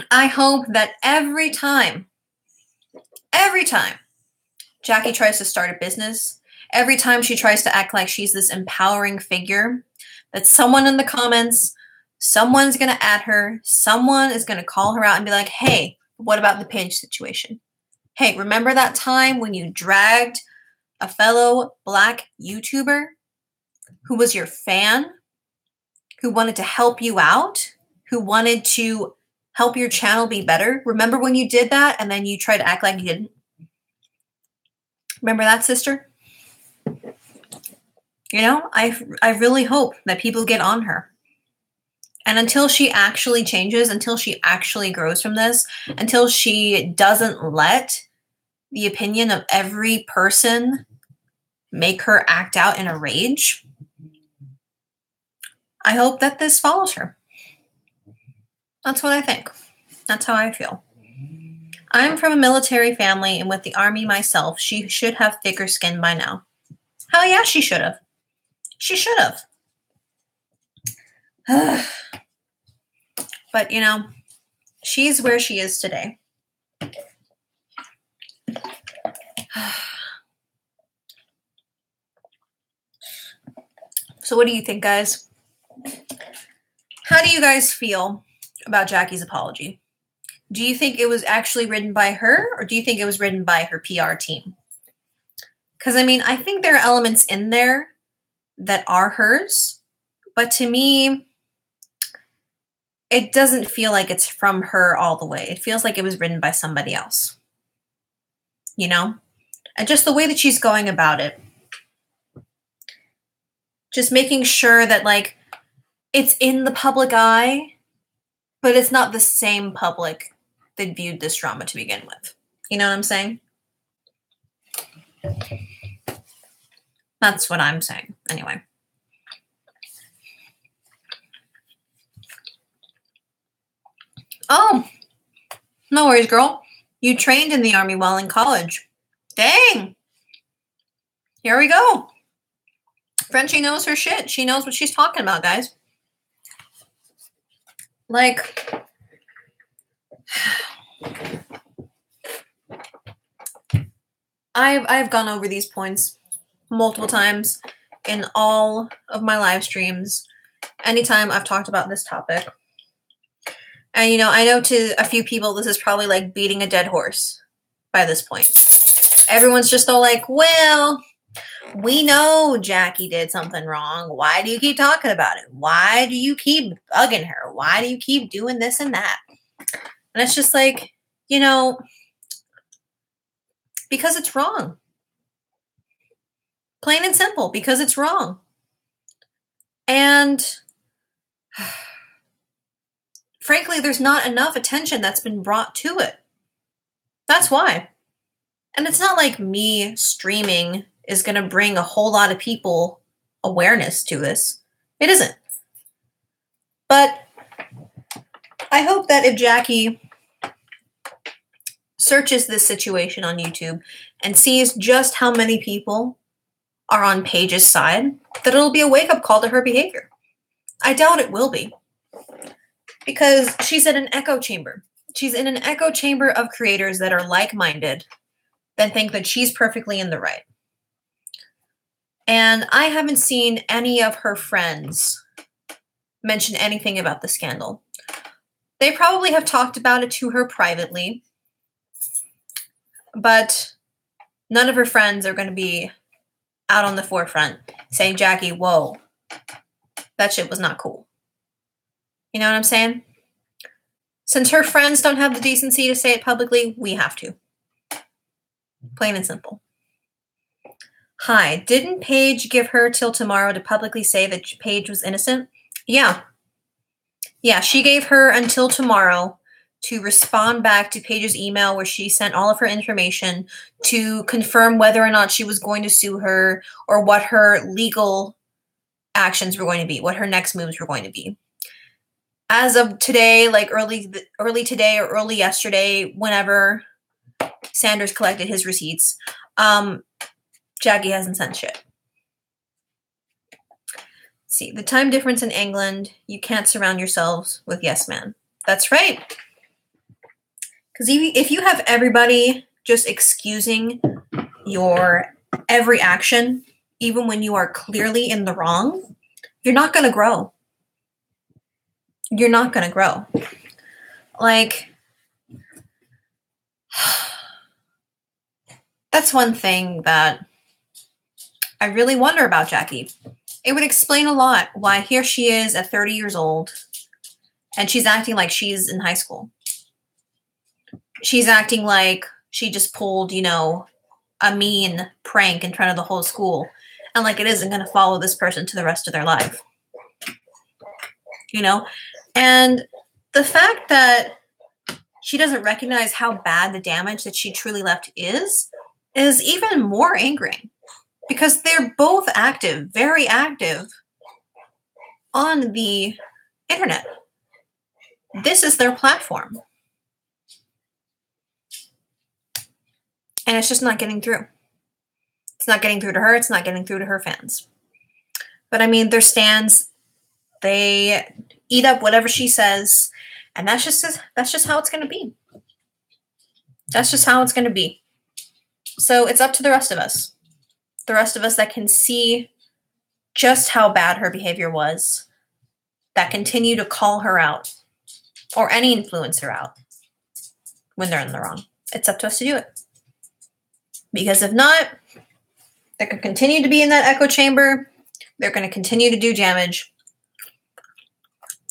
I hope that every time Jackie tries to start a business, every time she tries to act like she's this empowering figure, that someone in the comments, someone's going to add her, someone is going to call her out and be like, hey, what about the Paige situation? Hey, remember that time when you dragged a fellow Black YouTuber who was your fan, who wanted to help you out, who wanted to help your channel be better? Remember when you did that and then you tried to act like you didn't? Remember that, sister? I really hope that people get on her. And until she actually changes, until she actually grows from this, until she doesn't let the opinion of every person make her act out in a rage, I hope that this follows her. That's what I think. That's how I feel. I'm from a military family and with the Army myself. She should have thicker skin by now. Hell yeah, she should have. She should have. But, you know, she's where she is today. So what do you think, guys? How do you guys feel about Jackie's apology? Do you think it was actually written by her, or do you think it was written by her PR team? Because, I mean, I think there are elements in there that are hers, but to me, it doesn't feel like it's from her all the way. It feels like it was written by somebody else. You know? And just the way that she's going about it. Just making sure that, like, it's in the public eye, but it's not the same public that viewed this drama to begin with. You know what I'm saying? That's what I'm saying. Anyway. Oh, no worries, girl. You trained in the Army while in college. Dang. Here we go. Frenchie knows her shit. She knows what she's talking about, guys. Like, I've gone over these points multiple times in all of my live streams. Anytime I've talked about this topic. And, you know, I know to a few people this is probably like beating a dead horse by this point. Everyone's just all like, well, we know Jackie did something wrong. Why do you keep talking about it? Why do you keep bugging her? Why do you keep doing this and that? And it's just like, you know, because it's wrong. Plain and simple, because it's wrong. And frankly, there's not enough attention that's been brought to it. That's why. And it's not like me streaming is going to bring a whole lot of people awareness to this. It isn't. But I hope that if Jackie searches this situation on YouTube and sees just how many people are on Paige's side, that it'll be a wake-up call to her behavior. I doubt it will be. Because she's in an echo chamber. She's in an echo chamber of creators that are like-minded, that think that she's perfectly in the right. And I haven't seen any of her friends mention anything about the scandal. They probably have talked about it to her privately, but none of her friends are going to be out on the forefront saying, Jackie, whoa, that shit was not cool. You know what I'm saying? Since her friends don't have the decency to say it publicly, we have to. Plain and simple. Hi, didn't Paige give her till tomorrow to publicly say that Paige was innocent? Yeah. Yeah, she gave her until tomorrow to respond back to Paige's email where she sent all of her information to confirm whether or not she was going to sue her or what her legal actions were going to be, what her next moves were going to be. As of today, like early today or early yesterday, whenever Sanders collected his receipts, Jackie hasn't sent shit. See, the time difference in England, you can't surround yourselves with yes men. That's right. Because if you have everybody just excusing your every action, even when you are clearly in the wrong, you're not going to grow. You're not going to grow. Like, that's one thing that I really wonder about Jackie. It would explain a lot why here she is at 30 years old and she's acting like she's in high school. She's acting like she just pulled, you know, a mean prank in front of the whole school and like it isn't going to follow this person to the rest of their life. You know? And the fact that she doesn't recognize how bad the damage that she truly left is even more angering. Because they're both active, very active on the internet. This is their platform. And it's just not getting through. It's not getting through to her. It's not getting through to her fans. But I mean, their stands, they eat up whatever she says. And that's just how it's going to be. That's just how it's going to be. So it's up to the rest of us. The rest of us that can see just how bad her behavior was, that continue to call her out or any influencer out when they're in the wrong. It's up to us to do it. Because if not, they're going to continue to be in that echo chamber. They're going to continue to do damage.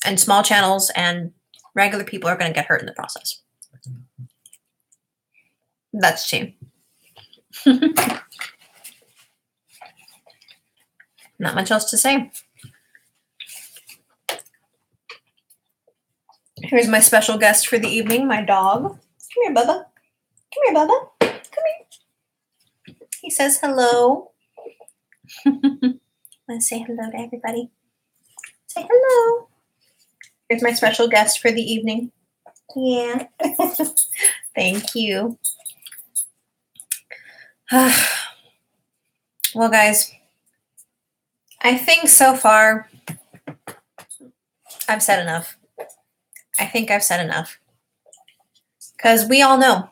And small channels and regular people are going to get hurt in the process. That's tea. Not much else to say. Here's my special guest for the evening, my dog. Come here, Bubba. Come here, Bubba. Come here. He says hello. Let's say hello to everybody. Say hello. Here's my special guest for the evening. Yeah. Thank you. Well, guys, I think so far I've said enough. I think I've said enough. Because we all know.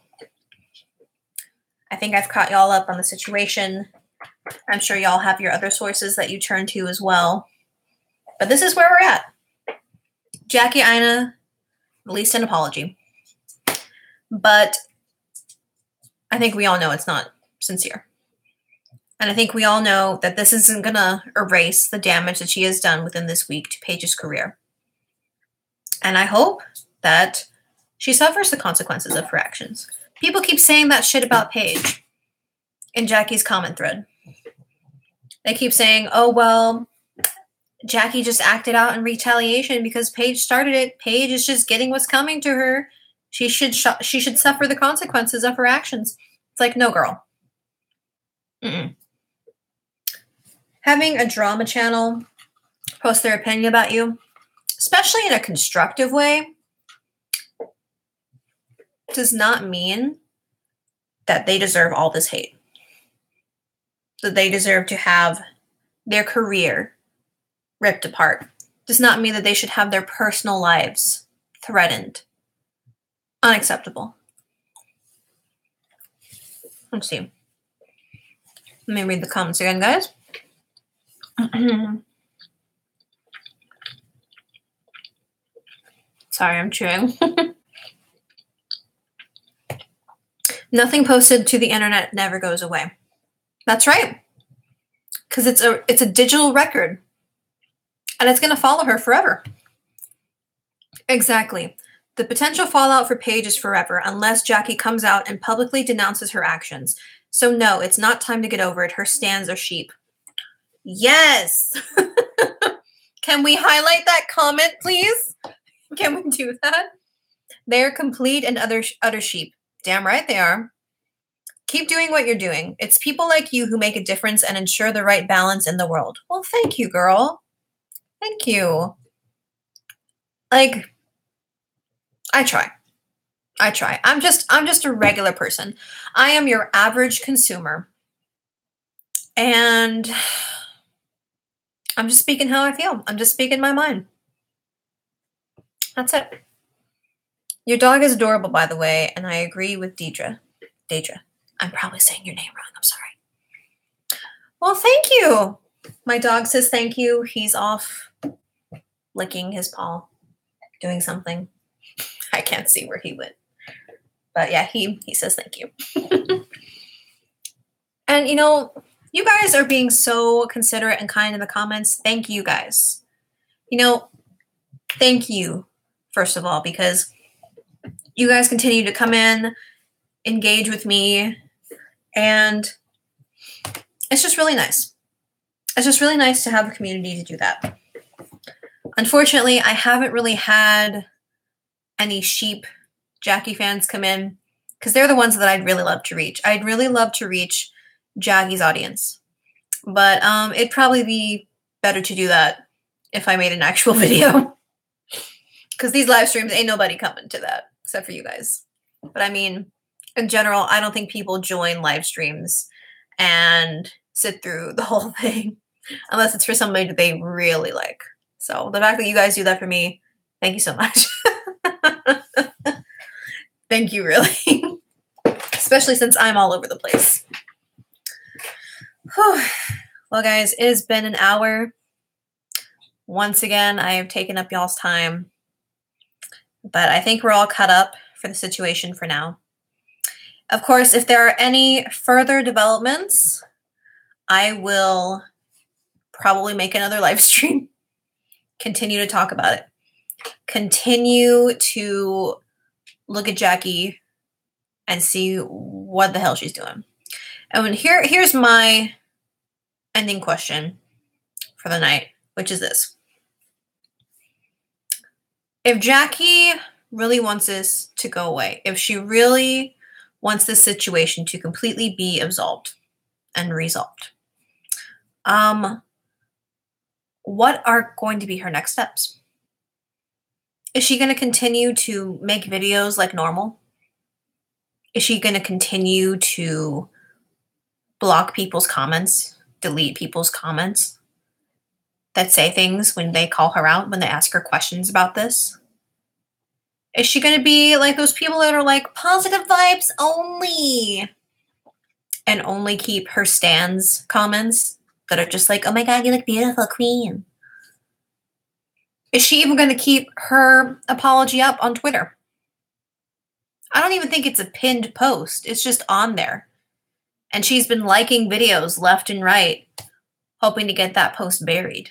I think I've caught y'all up on the situation. I'm sure y'all have your other sources that you turn to as well. But this is where we're at. Jackie Aina released an apology. But I think we all know it's not sincere. And I think we all know that this isn't going to erase the damage that she has done within this week to Paige's career. And I hope that she suffers the consequences of her actions. People keep saying that shit about Paige in Jackie's comment thread. They keep saying, oh, well, Jackie just acted out in retaliation because Paige started it. Paige is just getting what's coming to her. She should suffer the consequences of her actions. It's like, no, girl. Having a drama channel post their opinion about you, especially in a constructive way, does not mean that they deserve all this hate. That they deserve to have their career ripped apart. Does not mean that they should have their personal lives threatened. Unacceptable. Let's see. Let me read the comments again, guys. Sorry, I'm chewing. Nothing posted to the internet never goes away. That's right. Because it's a digital record. And it's going to follow her forever. Exactly. The potential fallout for Paige is forever unless Jackie comes out and publicly denounces her actions. So no, it's not time to get over it. Her stands are sheep. Yes. Can we highlight that comment, please? Can we do that? They're complete and utter sheep. Damn right they are. Keep doing what you're doing. It's people like you who make a difference and ensure the right balance in the world. Well, thank you, girl. Thank you. Like, I try. I'm just a regular person. I am your average consumer. And I'm just speaking how I feel. I'm just speaking my mind. That's it. Your dog is adorable, by the way, and I agree with Deidre. I'm probably saying your name wrong. I'm sorry. Well, thank you. My dog says thank you. He's off licking his paw, doing something. I can't see where he went. But yeah, he says thank you. And, you know, you guys are being so considerate and kind in the comments. Thank you, guys. You know, thank you, first of all, because you guys continue to come in, engage with me, and it's just really nice. It's just really nice to have a community to do that. Unfortunately, I haven't really had any sheep Jackie fans come in because they're the ones that I'd really love to reach. I'd really love to reach Jackie's audience. But it'd probably be better to do that if I made an actual video. Because these live streams, ain't nobody coming to that except for you guys. But I mean, In general, I don't think people join live streams and sit through the whole thing unless it's for somebody that they really like. So the fact that you guys do that for me, thank you so much. Thank you, really. Especially since I'm all over the place. Whew. Well, guys, it has been an hour. Once again, I have taken up y'all's time. But I think we're all caught up for the situation for now. Of course, if there are any further developments, I will probably make another live stream. Continue to talk about it. Continue to look at Jackie and see what the hell she's doing. And here's my ending question for the night, which is this. If Jackie really wants this to go away, if she really wants this situation to completely be absolved and resolved, what are going to be her next steps? Is she going to continue to make videos like normal? Is she going to continue to block people's comments, delete people's comments that say things when they call her out, when they ask her questions about this? Is she going to be like those people that are like positive vibes only and only keep her stans comments that are just like, oh my God, you look beautiful, queen? Is she even going to keep her apology up on Twitter? I don't even think it's a pinned post. It's just on there. And she's been liking videos left and right, hoping to get that post buried.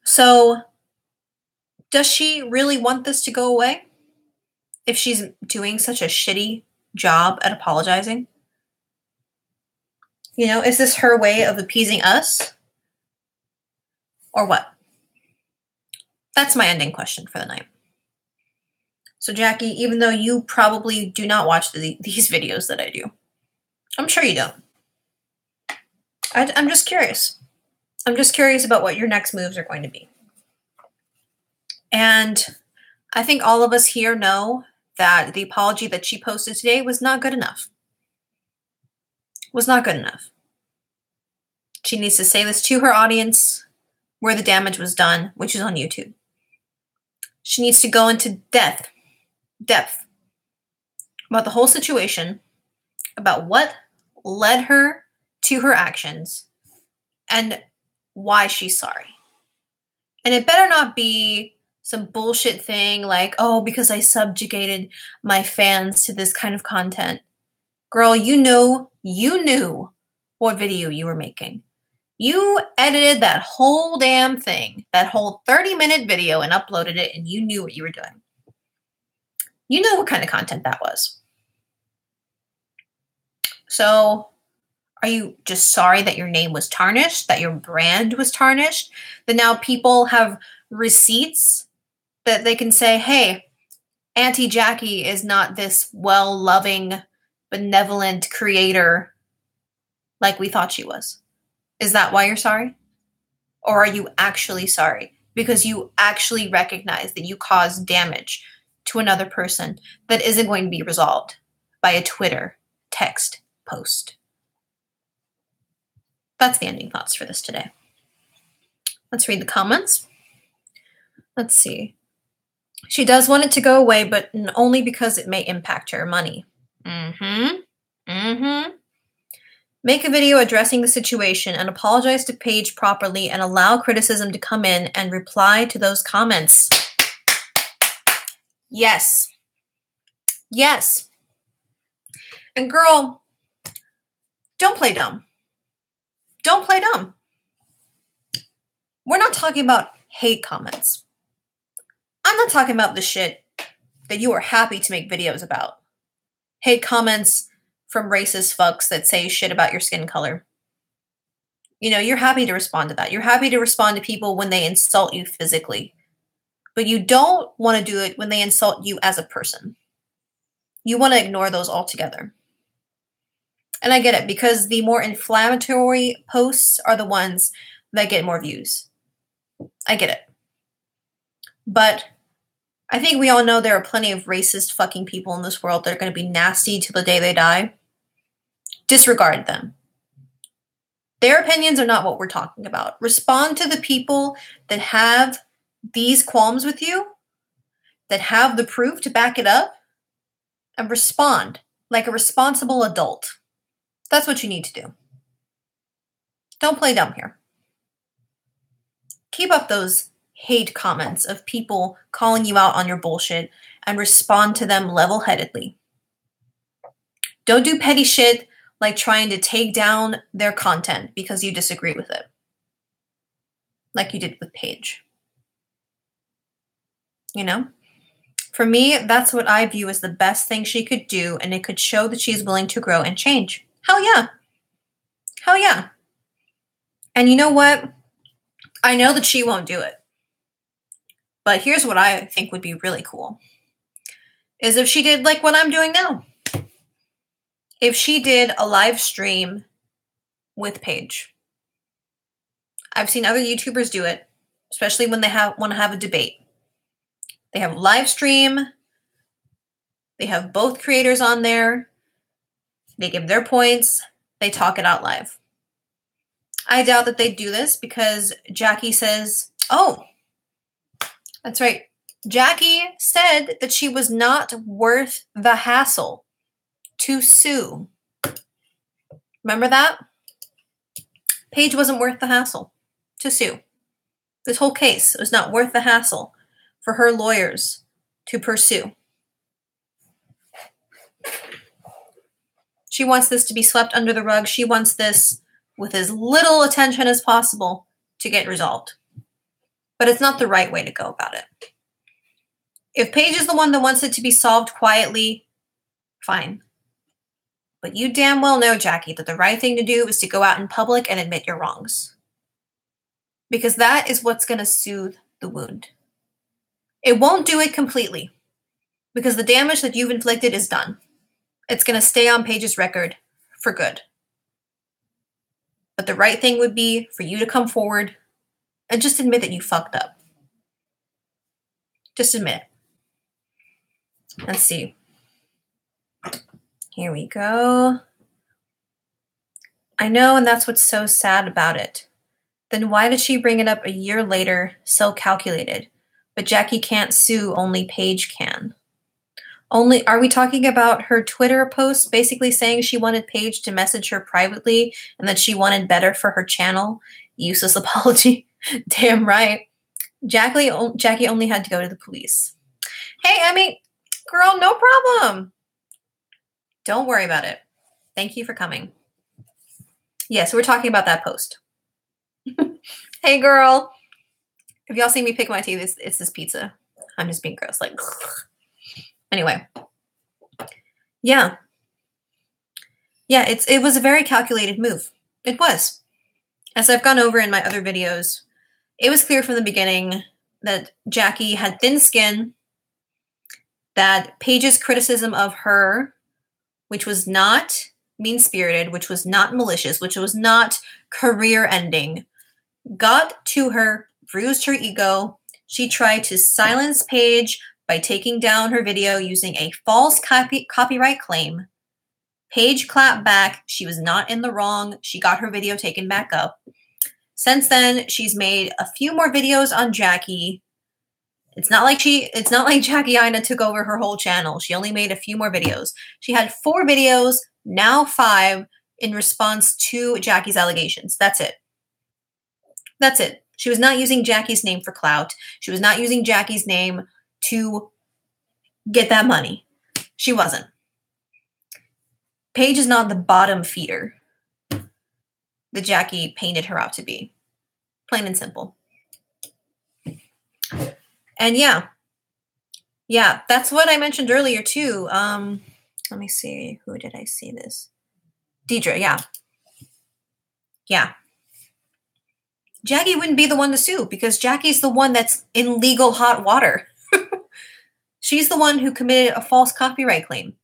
So, does she really want this to go away? If she's doing such a shitty job at apologizing? You know, is this her way of appeasing us? Or what? That's my ending question for the night. So Jackie, even though you probably do not watch these videos that I do, I'm sure you don't. I'm just curious. I'm just curious about what your next moves are going to be. And I think all of us here know that the apology that she posted today was not good enough. Was not good enough. She needs to say this to her audience where the damage was done, which is on YouTube. She needs to go into depth about the whole situation, about what led her to her actions, and why she's sorry. And it better not be some bullshit thing like, oh, because I subjugated my fans to this kind of content. Girl, you knew what video you were making. You edited that whole damn thing, that whole 30-minute video, and uploaded it, and you knew what you were doing. You know what kind of content that was. So, are you just sorry that your name was tarnished, that your brand was tarnished, that now people have receipts that they can say, hey, Auntie Jackie is not this well-loving, benevolent creator like we thought she was? Is that why you're sorry? Or are you actually sorry because you actually recognize that you caused damage to another person that isn't going to be resolved by a Twitter text post? That's the ending thoughts for this today. Let's read the comments. Let's see. She does want it to go away, but only because it may impact her money. Make a video addressing the situation and apologize to Paige properly and allow criticism to come in and reply to those comments. Yes. Yes. And girl, don't play dumb. Don't play dumb. We're not talking about hate comments. I'm not talking about the shit that you are happy to make videos about. Hate comments from racist fucks that say shit about your skin color. You know, you're happy to respond to that. You're happy to respond to people when they insult you physically. But you don't want to do it when they insult you as a person. You want to ignore those altogether. And I get it, because the more inflammatory posts are the ones that get more views. I get it. But I think we all know there are plenty of racist fucking people in this world that are going to be nasty till the day they die. Disregard them. Their opinions are not what we're talking about. Respond to the people that have these qualms with you, that have the proof to back it up, and respond like a responsible adult. That's what you need to do. Don't play dumb here. Keep up those hate comments of people calling you out on your bullshit and respond to them level-headedly. Don't do petty shit like trying to take down their content because you disagree with it. Like you did with Paige. You know? For me, that's what I view as the best thing she could do, and it could show that she's willing to grow and change. Hell yeah. Hell yeah. And you know what? I know that she won't do it. But here's what I think would be really cool. Is if she did like what I'm doing now. If she did a live stream with Paige. I've seen other YouTubers do it, especially when they want to have a debate. They have live stream. They have both creators on there. They give their points. They talk it out live. I doubt that they do this because Jackie says, oh, that's right. Jackie said that she was not worth the hassle to sue. Remember that? Paige wasn't worth the hassle to sue. This whole case was not worth the hassle for her lawyers to pursue. She wants this to be swept under the rug. She wants this with as little attention as possible to get resolved. But it's not the right way to go about it. If Paige is the one that wants it to be solved quietly, fine. But you damn well know, Jackie, that the right thing to do is to go out in public and admit your wrongs. Because that is what's going to soothe the wound. It won't do it completely. Because the damage that you've inflicted is done. It's going to stay on Paige's record for good. But the right thing would be for you to come forward and just admit that you fucked up. Just admit it. Let's see. Here we go. I know, and that's what's so sad about it. Then why did she bring it up a year later, so calculated? But Jackie can't sue, only Paige can. Are we talking about her Twitter post basically saying she wanted Paige to message her privately and that she wanted better for her channel? Useless apology. Damn right. Jackie only had to go to the police. Hey, Emmy, girl, no problem. Don't worry about it. Thank you for coming. Yes, we're talking about that post. Hey, girl. If y'all see me pick my teeth, it's this pizza. I'm just being gross. Like, anyway. Yeah. Yeah, it was a very calculated move. It was. As I've gone over in my other videos, it was clear from the beginning that Jackie had thin skin, that Paige's criticism of her, which was not mean-spirited, which was not malicious, which was not career-ending, got to her, bruised her ego. She tried to silence Paige by taking down her video using a false copyright claim. Paige clapped back. She was not in the wrong. She got her video taken back up. Since then, she's made a few more videos on Jackie. It's not like Jackie Aina took over her whole channel. She only made a few more videos. She had 4 videos, now 5, in response to Jackie's allegations. That's it. That's it. She was not using Jackie's name for clout. She was not using Jackie's name to get that money. She wasn't. Paige is not the bottom feeder that Jackie painted her out to be. Plain and simple. And yeah, that's what I mentioned earlier too. Let me see. Who did I see this? Deidre, yeah. Jackie wouldn't be the one to sue because Jackie's the one that's in legal hot water. She's the one who committed a false copyright claim.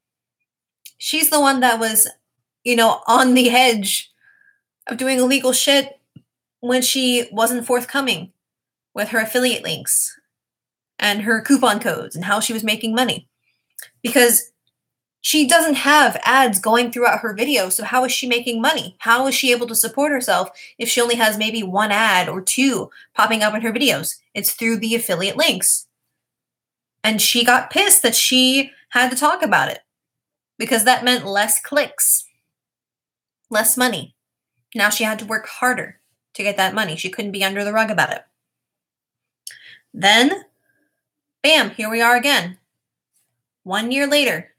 She's the one that was, on the edge of doing illegal shit when she wasn't forthcoming with her affiliate links. and her coupon codes and how she was making money. Because she doesn't have ads going throughout her videos, so how is she making money? How is she able to support herself if she only has maybe one ad or two popping up in her videos? It's through the affiliate links. And she got pissed that she had to talk about it because that meant less clicks, less money. Now she had to work harder to get that money. She couldn't be under the rug about it. Then, bam, here we are again. 1 year later,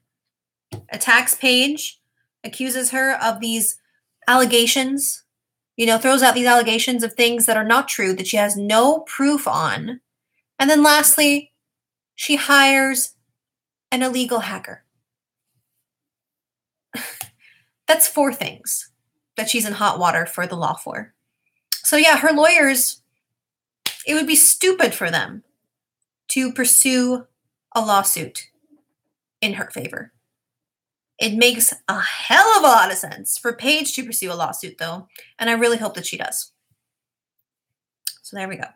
attacks Paige, accuses her of these allegations, throws out these allegations of things that are not true, that she has no proof on. And then lastly, she hires an illegal hacker. That's 4 things that she's in hot water for the law for. So yeah, her lawyers, it would be stupid for them to pursue a lawsuit in her favor. It makes a hell of a lot of sense for Paige to pursue a lawsuit, though, and I really hope that she does. So there we go.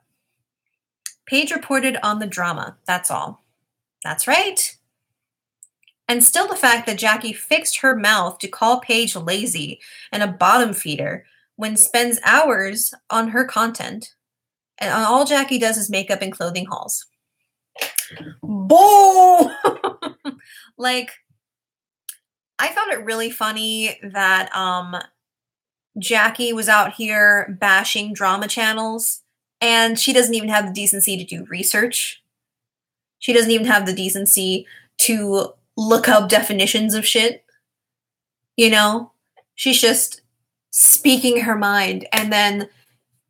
Paige reported on the drama. That's all. That's right. And still the fact that Jackie fixed her mouth to call Paige lazy and a bottom feeder when spends hours on her content, and all Jackie does is makeup and clothing hauls. Boom! Like, I found it really funny that Jackie was out here bashing drama channels, and she doesn't even have the decency to do research. She doesn't even have the decency to look up definitions of shit. She's just speaking her mind, and then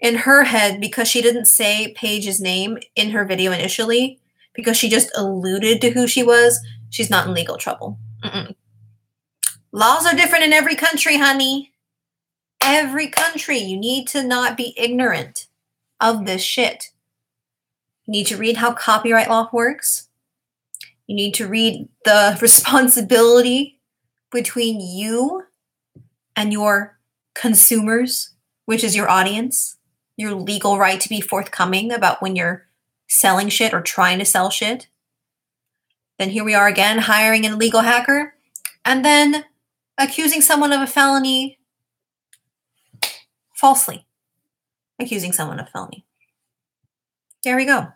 in her head, because she didn't say Paige's name in her video initially, because she just alluded to who she was, she's not in legal trouble. Mm-mm. Laws are different in every country, honey. Every country. You need to not be ignorant of this shit. You need to read how copyright law works. You need to read the responsibility between you and your consumers, which is your audience, your legal right to be forthcoming about when you're selling shit or trying to sell shit. Then here we are again, hiring an illegal hacker, and then accusing someone of a felony falsely. Accusing someone of felony. There we go.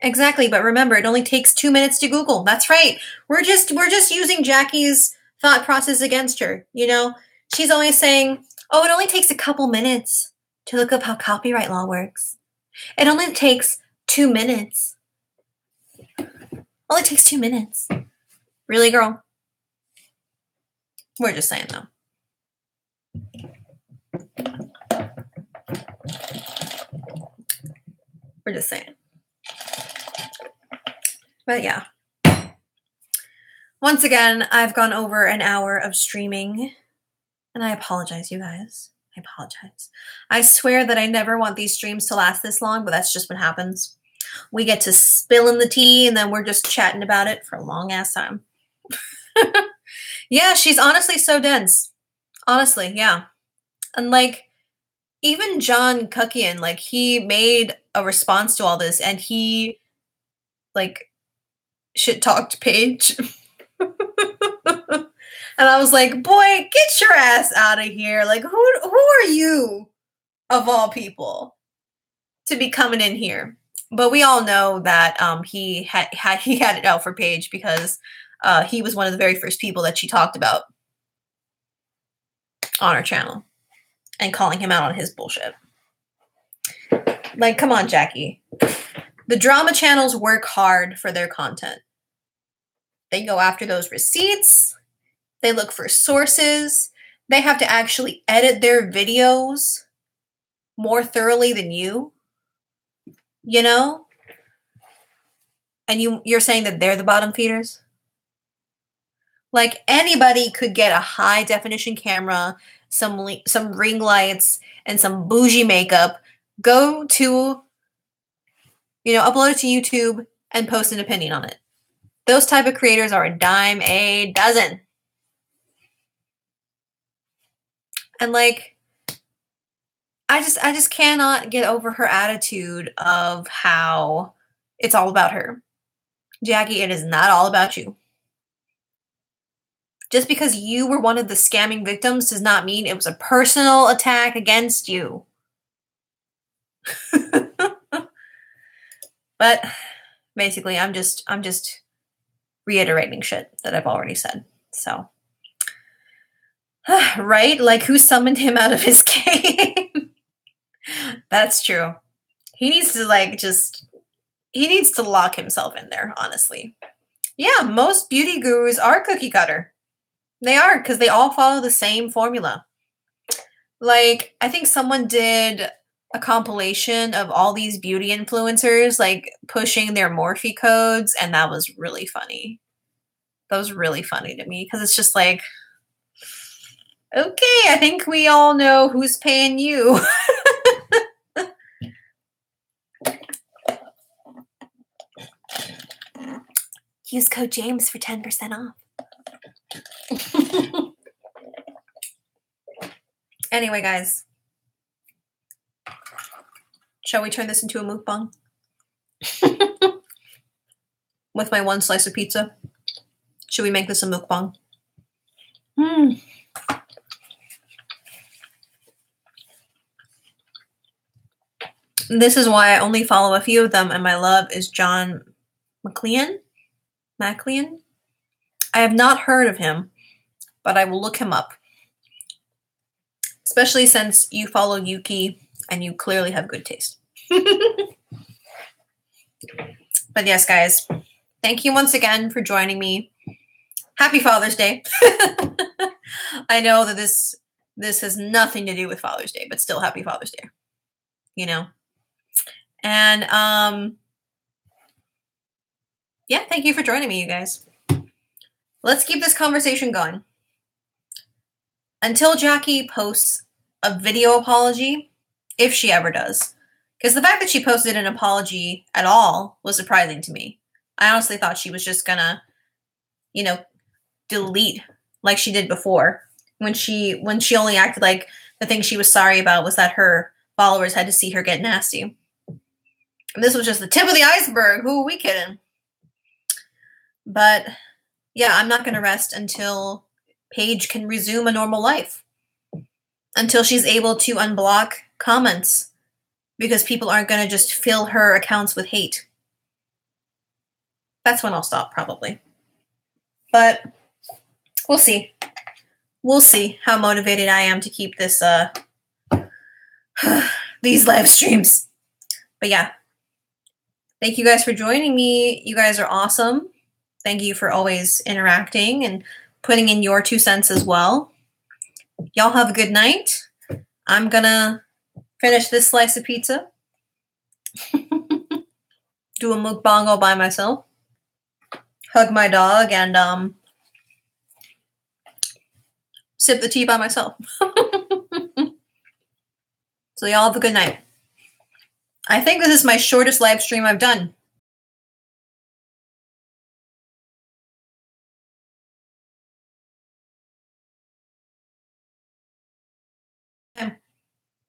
Exactly, but remember, it only takes 2 minutes to Google. That's right. We're just using Jackie's thought process against her. She's always saying, "Oh, it only takes a couple minutes to look up how copyright law works. It only takes 2 minutes. Only takes 2 minutes." Really, girl? We're just saying, though. We're just saying. But yeah. Once again, I've gone over an hour of streaming, and I apologize, you guys. I apologize. I swear that I never want these streams to last this long, but that's just what happens. We get to spill in the tea, and then we're just chatting about it for a long-ass time. Yeah, she's honestly so dense. Honestly, yeah. And, even John Kukian, he made a response to all this, and he, shit-talked Paige. And I was like, boy, get your ass out of here. Who are you, of all people, to be coming in here? But we all know that he had it out for Paige because he was one of the very first people that she talked about on her channel and calling him out on his bullshit. Come on, Jackie. The drama channels work hard for their content. They go after those receipts. They look for sources. They have to actually edit their videos more thoroughly than you. And you're saying that they're the bottom feeders? Anybody could get a high definition camera, some ring lights, and some bougie makeup, go to, upload it to YouTube and post an opinion on it. Those type of creators are a dime a dozen. And I just cannot get over her attitude of how It's all about her. Jackie, it is not all about you. Just because you were one of the scamming victims does not mean it was a personal attack against you. But basically, I'm just reiterating shit that I've already said. So, right? Like, who summoned him out of his cave? That's true. He needs to he needs to lock himself in there, honestly. Yeah, most beauty gurus are cookie cutter. They are, because they all follow the same formula. Like, I think someone did a compilation of all these beauty influencers, like, pushing their Morphe codes, and that was really funny. That was really funny to me, because it's just like, okay, I think we all know who's paying you. Use code James for 10% off. Anyway, guys. Shall we turn this into a mukbang? With my one slice of pizza? Should we make this a mukbang? This is why I only follow a few of them, and my love is John McLean? I have not heard of him, but I will look him up. Especially since you follow Yuki and you clearly have good taste. But yes, guys, thank you once again for joining me. Happy Father's Day. I know that this has nothing to do with Father's Day, but still happy Father's Day. You know? And yeah, thank you for joining me, you guys. Let's keep this conversation going. Until Jackie posts a video apology, if she ever does. Because the fact that she posted an apology at all was surprising to me. I honestly thought she was just gonna, delete like she did before. When she only acted like the thing she was sorry about was that her followers had to see her get nasty. And this was just the tip of the iceberg. Who are we kidding? But yeah, I'm not gonna rest until Paige can resume a normal life. Until she's able to unblock comments. Because people aren't going to just fill her accounts with hate. That's when I'll stop, probably. But we'll see. We'll see how motivated I am to keep this, these live streams. But yeah. Thank you guys for joining me. You guys are awesome. Thank you for always interacting and putting in your 2 cents as well. Y'all have a good night. I'm gonna finish this slice of pizza. Do a mukbang all by myself. Hug my dog and sip the tea by myself. So y'all have a good night. I think this is my shortest live stream I've done.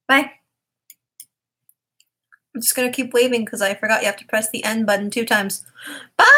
Bye. I'm just going to keep waving because I forgot you have to press the end button 2 times. Bye!